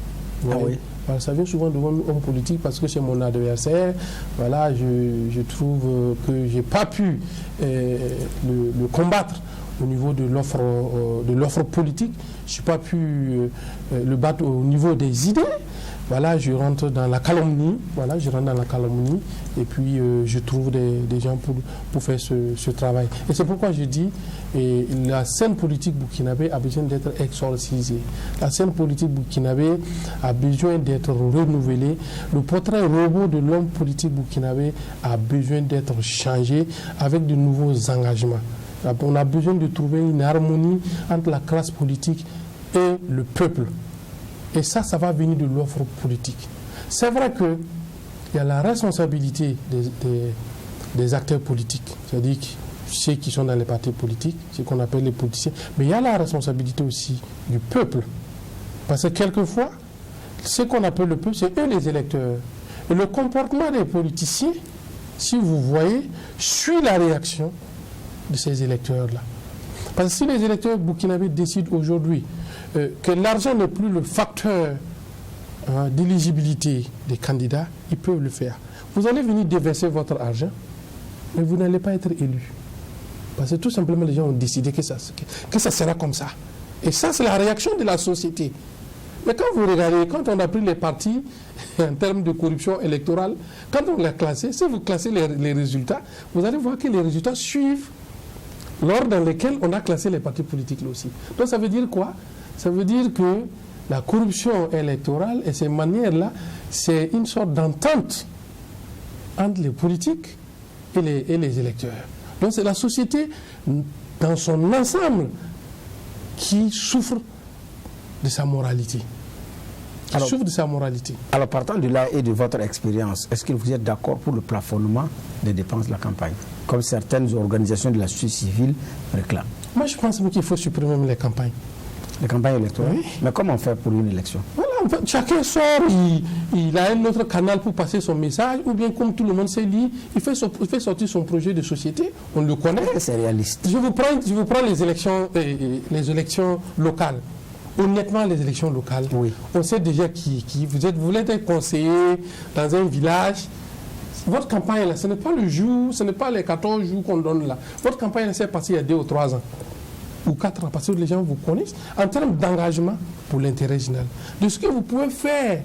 Ah oui. Voilà, ça vient souvent de l'homme politique parce que c'est mon adversaire. Voilà, je trouve que je n'ai pas pu le combattre au niveau de l'offre politique. Je n'ai pas pu le battre au niveau des idées. Voilà, je rentre dans la calomnie. Voilà, je rentre dans la calomnie et puis je trouve des gens pour faire ce travail. Et c'est pourquoi je dis la scène politique burkinabé a besoin d'être exorcisée. La scène politique burkinabé a besoin d'être renouvelée. Le portrait robot de l'homme politique burkinabé a besoin d'être changé avec de nouveaux engagements. On a besoin de trouver une harmonie entre la classe politique et le peuple. Et ça va venir de l'offre politique. C'est vrai qu'il y a la responsabilité des acteurs politiques, c'est-à-dire ceux qui sont dans les partis politiques, ce qu'on appelle les politiciens, mais il y a la responsabilité aussi du peuple. Parce que quelquefois, ce qu'on appelle le peuple, c'est eux les électeurs. Et le comportement des politiciens, si vous voyez, suit la réaction de ces électeurs-là. Parce que si les électeurs burkinabés décident aujourd'hui que l'argent n'est plus le facteur d'éligibilité des candidats, ils peuvent le faire. Vous allez venir déverser votre argent, mais vous n'allez pas être élu. Parce que tout simplement, les gens ont décidé que ça sera comme ça. Et ça, c'est la réaction de la société. Mais quand vous regardez, quand on a pris les partis en termes de corruption électorale, quand on l'a classé, si vous classez les résultats, vous allez voir que les résultats suivent l'ordre dans lequel on a classé les partis politiques là aussi. Donc ça veut dire quoi? Ça veut dire que la corruption électorale et ces manières-là, c'est une sorte d'entente entre les politiques et les électeurs. Donc c'est la société dans son ensemble qui souffre de sa moralité. Alors partant de là et de votre expérience, est-ce que vous êtes d'accord pour le plafonnement des dépenses de la campagne, comme certaines organisations de la société civile réclament? Moi je pense qu'il faut supprimer les campagnes. Les campagnes électorales? Oui. Mais comment on fait pour une élection? Voilà, chacun sort, il a un autre canal pour passer son message, ou bien comme tout le monde sait lire, il fait sortir son projet de société, on le connaît. C'est réaliste. Je vous prends les élections locales. Honnêtement, les élections locales, oui. On sait déjà qui vous êtes. Vous voulez être conseiller dans un village. Votre campagne, là, ce n'est pas le jour, ce n'est pas les 14 jours qu'on donne là. Votre campagne, là, c'est passé il y a 2 ou 3 ans. Ou 4 ans, parce que les gens vous connaissent. En termes d'engagement pour l'intérêt général. De ce que vous pouvez faire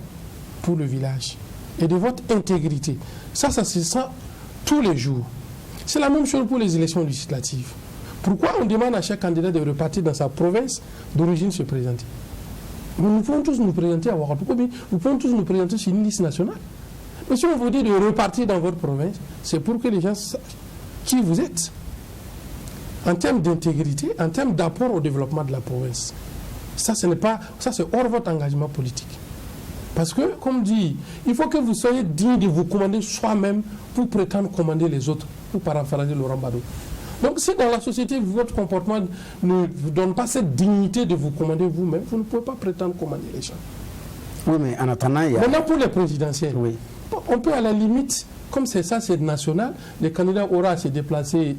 pour le village. Et de votre intégrité. Ça se sent tous les jours. C'est la même chose pour les élections législatives. Pourquoi on demande à chaque candidat de repartir dans sa province d'origine se présenter? Nous pouvons tous nous présenter à Ouagadougou, nous pouvons tous nous présenter sur une liste nationale. Mais si on vous dit de repartir dans votre province, c'est pour que les gens sachent qui vous êtes. En termes d'intégrité, en termes d'apport au développement de la province. Ça, c'est hors votre engagement politique. Parce que, comme dit, il faut que vous soyez digne de vous commander soi-même pour prétendre commander les autres, pour paraphraser Laurent Gbagbo. Donc si dans la société, votre comportement ne vous donne pas cette dignité de vous commander vous-même, vous ne pouvez pas prétendre commander les gens. Oui, mais en attendant, il y a... Maintenant, pour les présidentielles, oui. On peut à la limite, comme c'est national, les candidats auront à se déplacer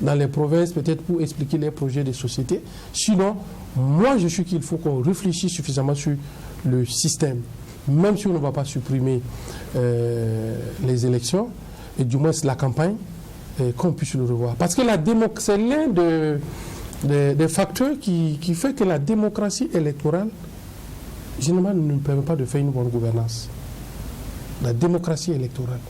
dans les provinces, peut-être pour expliquer les projets des sociétés. Sinon, moi, je suis qu'il faut qu'on réfléchisse suffisamment sur le système. Même si on ne va pas supprimer les élections, et du moins la campagne, qu'on puisse le revoir. Parce que c'est l'un des facteurs qui fait que la démocratie électorale, généralement, ne nous permet pas de faire une bonne gouvernance. La démocratie électorale.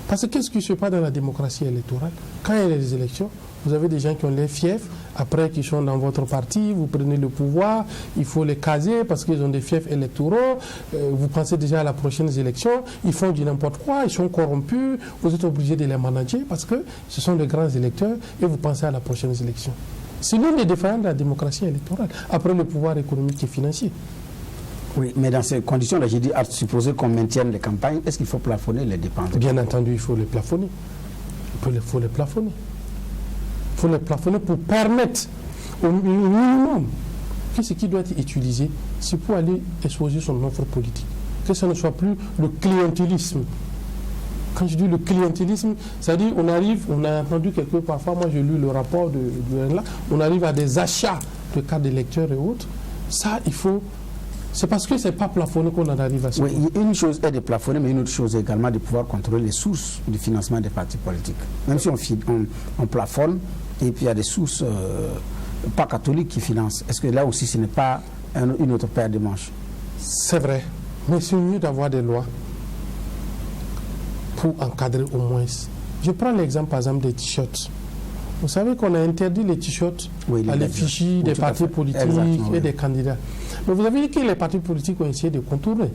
Parce que qu'est-ce qui se passe dans la démocratie électorale? Quand il y a les élections, vous avez des gens qui ont les fiefs, après qui sont dans votre parti, vous prenez le pouvoir, il faut les caser parce qu'ils ont des fiefs électoraux, vous pensez déjà à la prochaine élection, ils font du n'importe quoi, ils sont corrompus, vous êtes obligé de les manager parce que ce sont de grands électeurs et vous pensez à la prochaine élection. C'est l'une des défaillances de la démocratie électorale, après le pouvoir économique et financier. Oui, mais dans ces conditions-là, j'ai dit, à supposer qu'on maintienne les campagnes, est-ce qu'il faut plafonner les dépenses? Bien entendu, il faut les plafonner. Il faut les plafonner. Il faut les plafonner pour permettre au minimum que ce qui doit être utilisé, c'est pour aller exposer son offre politique. Que ce ne soit plus le clientélisme. Quand je dis le clientélisme, c'est-à-dire on a entendu quelque part, parfois, moi j'ai lu le rapport de RNLA, on arrive à des achats de cartes d'électeurs et autres. Ça, il faut... C'est parce que ce n'est pas plafonné qu'on en arrive à ça. Oui, une chose est de plafonner, mais une autre chose est également de pouvoir contrôler les sources du financement des partis politiques. Même si on plafonne, et puis il y a des sources pas catholiques qui financent. Est-ce que là aussi, ce n'est pas une autre paire de manches? C'est vrai, mais c'est mieux d'avoir des lois pour encadrer au moins. Je prends l'exemple, par exemple, des t-shirts. Vous savez qu'on a interdit les t-shirts à l'effigie des partis politiques et des candidats. Mais vous avez dit que les partis politiques ont essayé de contourner.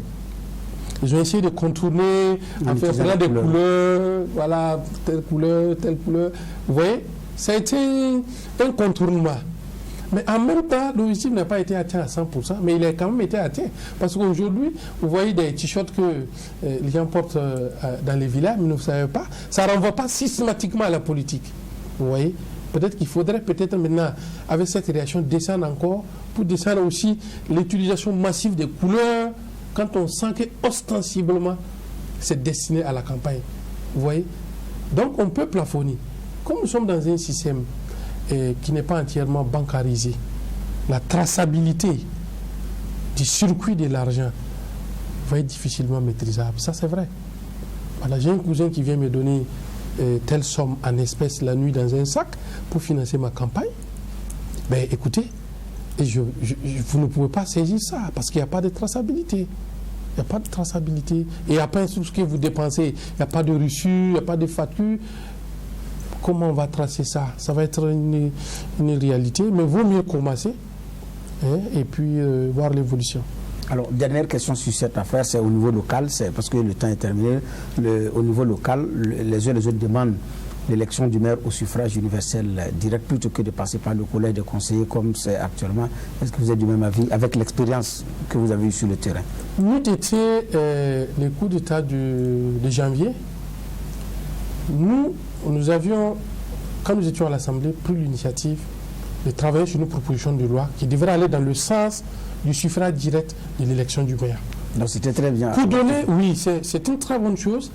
Ils ont essayé de contourner en faisant des couleurs, voilà, telle couleur. Vous voyez, ça a été un contournement. Mais en même temps, l'objectif n'a pas été atteint à 100%, mais il a quand même été atteint. Parce qu'aujourd'hui, vous voyez des t-shirts que les gens portent dans les villages, mais vous ne savez pas, ça ne renvoie pas systématiquement à la politique. Vous voyez, peut-être qu'il faudrait maintenant, avec cette réaction, descendre encore, pour descendre aussi l'utilisation massive des couleurs, quand on sent que ostensiblement, c'est destiné à la campagne. Vous voyez? Donc on peut plafonner. Comme nous sommes dans un système qui n'est pas entièrement bancarisé, la traçabilité du circuit de l'argent va être difficilement maîtrisable. Ça, c'est vrai. Voilà, j'ai un cousin qui vient me donner telle somme en espèces la nuit dans un sac pour financer ma campagne. Ben écoutez, vous ne pouvez pas saisir ça parce qu'il n'y a pas de traçabilité. Il n'y a pas de traçabilité. Et après, tout ce que vous dépensez, il n'y a pas de reçu, il n'y a pas de facture. Comment on va tracer ça? Ça va être une réalité, mais il vaut mieux commencer et puis voir l'évolution. Alors, dernière question sur cette affaire, c'est au niveau local, c'est parce que le temps est terminé. Au niveau local, les uns et les autres demandent l'élection du maire au suffrage universel direct plutôt que de passer par le collège des conseillers comme c'est actuellement. Est-ce que vous êtes du même avis avec l'expérience que vous avez eue sur le terrain? Nous étions les coups d'État de janvier. Nous avions, quand nous étions à l'Assemblée, pris l'initiative de travailler sur une proposition de loi qui devrait aller dans le sens du suffrage direct de l'élection du maire. Donc c'était très bien. Pour donner, oui, c'est une très bonne chose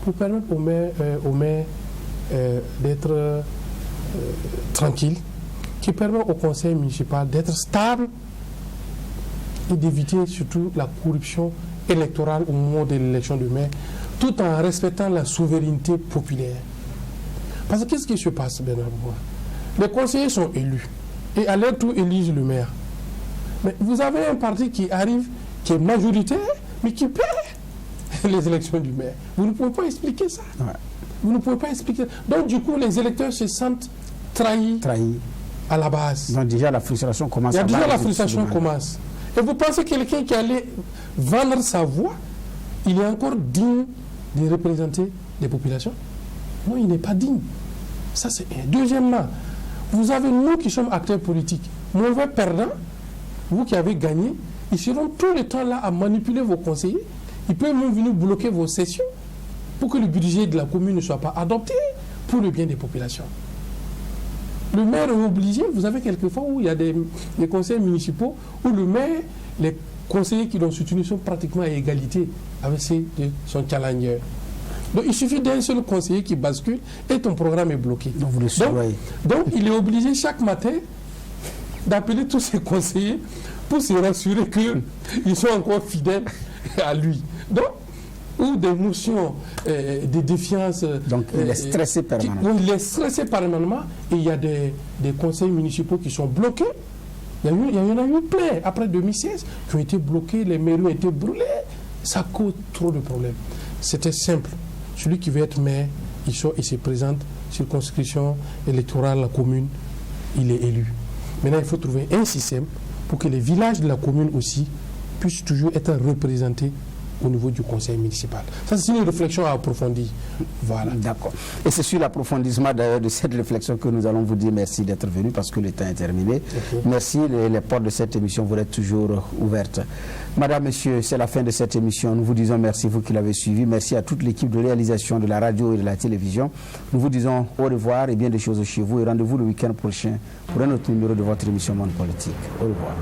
pour permettre au maire d'être tranquille, qui permet au conseil municipal d'être stable et d'éviter surtout la corruption électorale au moment de l'élection du maire, tout en respectant la souveraineté populaire. Parce que qu'est-ce qui se passe, Bernard Bois? Les conseillers sont élus et à leur tour élisent le maire. Mais vous avez un parti qui arrive, qui est majoritaire, mais qui perd les élections du maire. Vous ne pouvez pas expliquer ça. Ouais. Vous ne pouvez pas expliquer. Donc du coup, les électeurs se sentent trahis à la base. Donc déjà la frustration commence. Il y a déjà la frustration commence. Et vous pensez que quelqu'un qui allait vendre sa voix, il est encore digne de représenter les populations? Non, il n'est pas digne. Ça, c'est un. Deuxièmement, vous avez nous qui sommes acteurs politiques, mauvais perdants, vous qui avez gagné, ils seront tout le temps là à manipuler vos conseillers. Ils peuvent même venir bloquer vos sessions pour que le budget de la commune ne soit pas adopté pour le bien des populations. Le maire est obligé, vous avez quelquefois où il y a des conseils municipaux où le maire, les conseillers qui l'ont soutenu sont pratiquement à égalité avec ceux de son challenger. Donc il suffit d'un seul conseiller qui bascule et ton programme est bloqué. Donc il est obligé chaque matin d'appeler tous ses conseillers pour se rassurer qu'ils sont encore fidèles à lui. Donc, ou des notions de défiance. Donc il est stressé permanemment. Il est stressé permanemment et il y a des conseils municipaux qui sont bloqués. Il y en a eu plein après 2016 qui ont été bloqués, les mairies ont été brûlées. Ça cause trop de problèmes. C'était simple. Celui qui veut être maire, il sort, il se présente, circonscription électorale, la commune, il est élu. Maintenant, il faut trouver un système pour que les villages de la commune aussi puissent toujours être représentés au niveau du conseil municipal. Ça, c'est une réflexion à approfondir. Voilà. D'accord. Et c'est sur l'approfondissement d'ailleurs de cette réflexion que nous allons vous dire merci d'être venu parce que le temps est terminé. Okay. Merci. Les portes de cette émission vont être toujours ouvertes. Madame, Monsieur, c'est la fin de cette émission. Nous vous disons merci, vous qui l'avez suivi. Merci à toute l'équipe de réalisation de la radio et de la télévision. Nous vous disons au revoir et bien des choses chez vous. Et rendez-vous le week-end prochain pour un autre numéro de votre émission Monde Politique. Au revoir.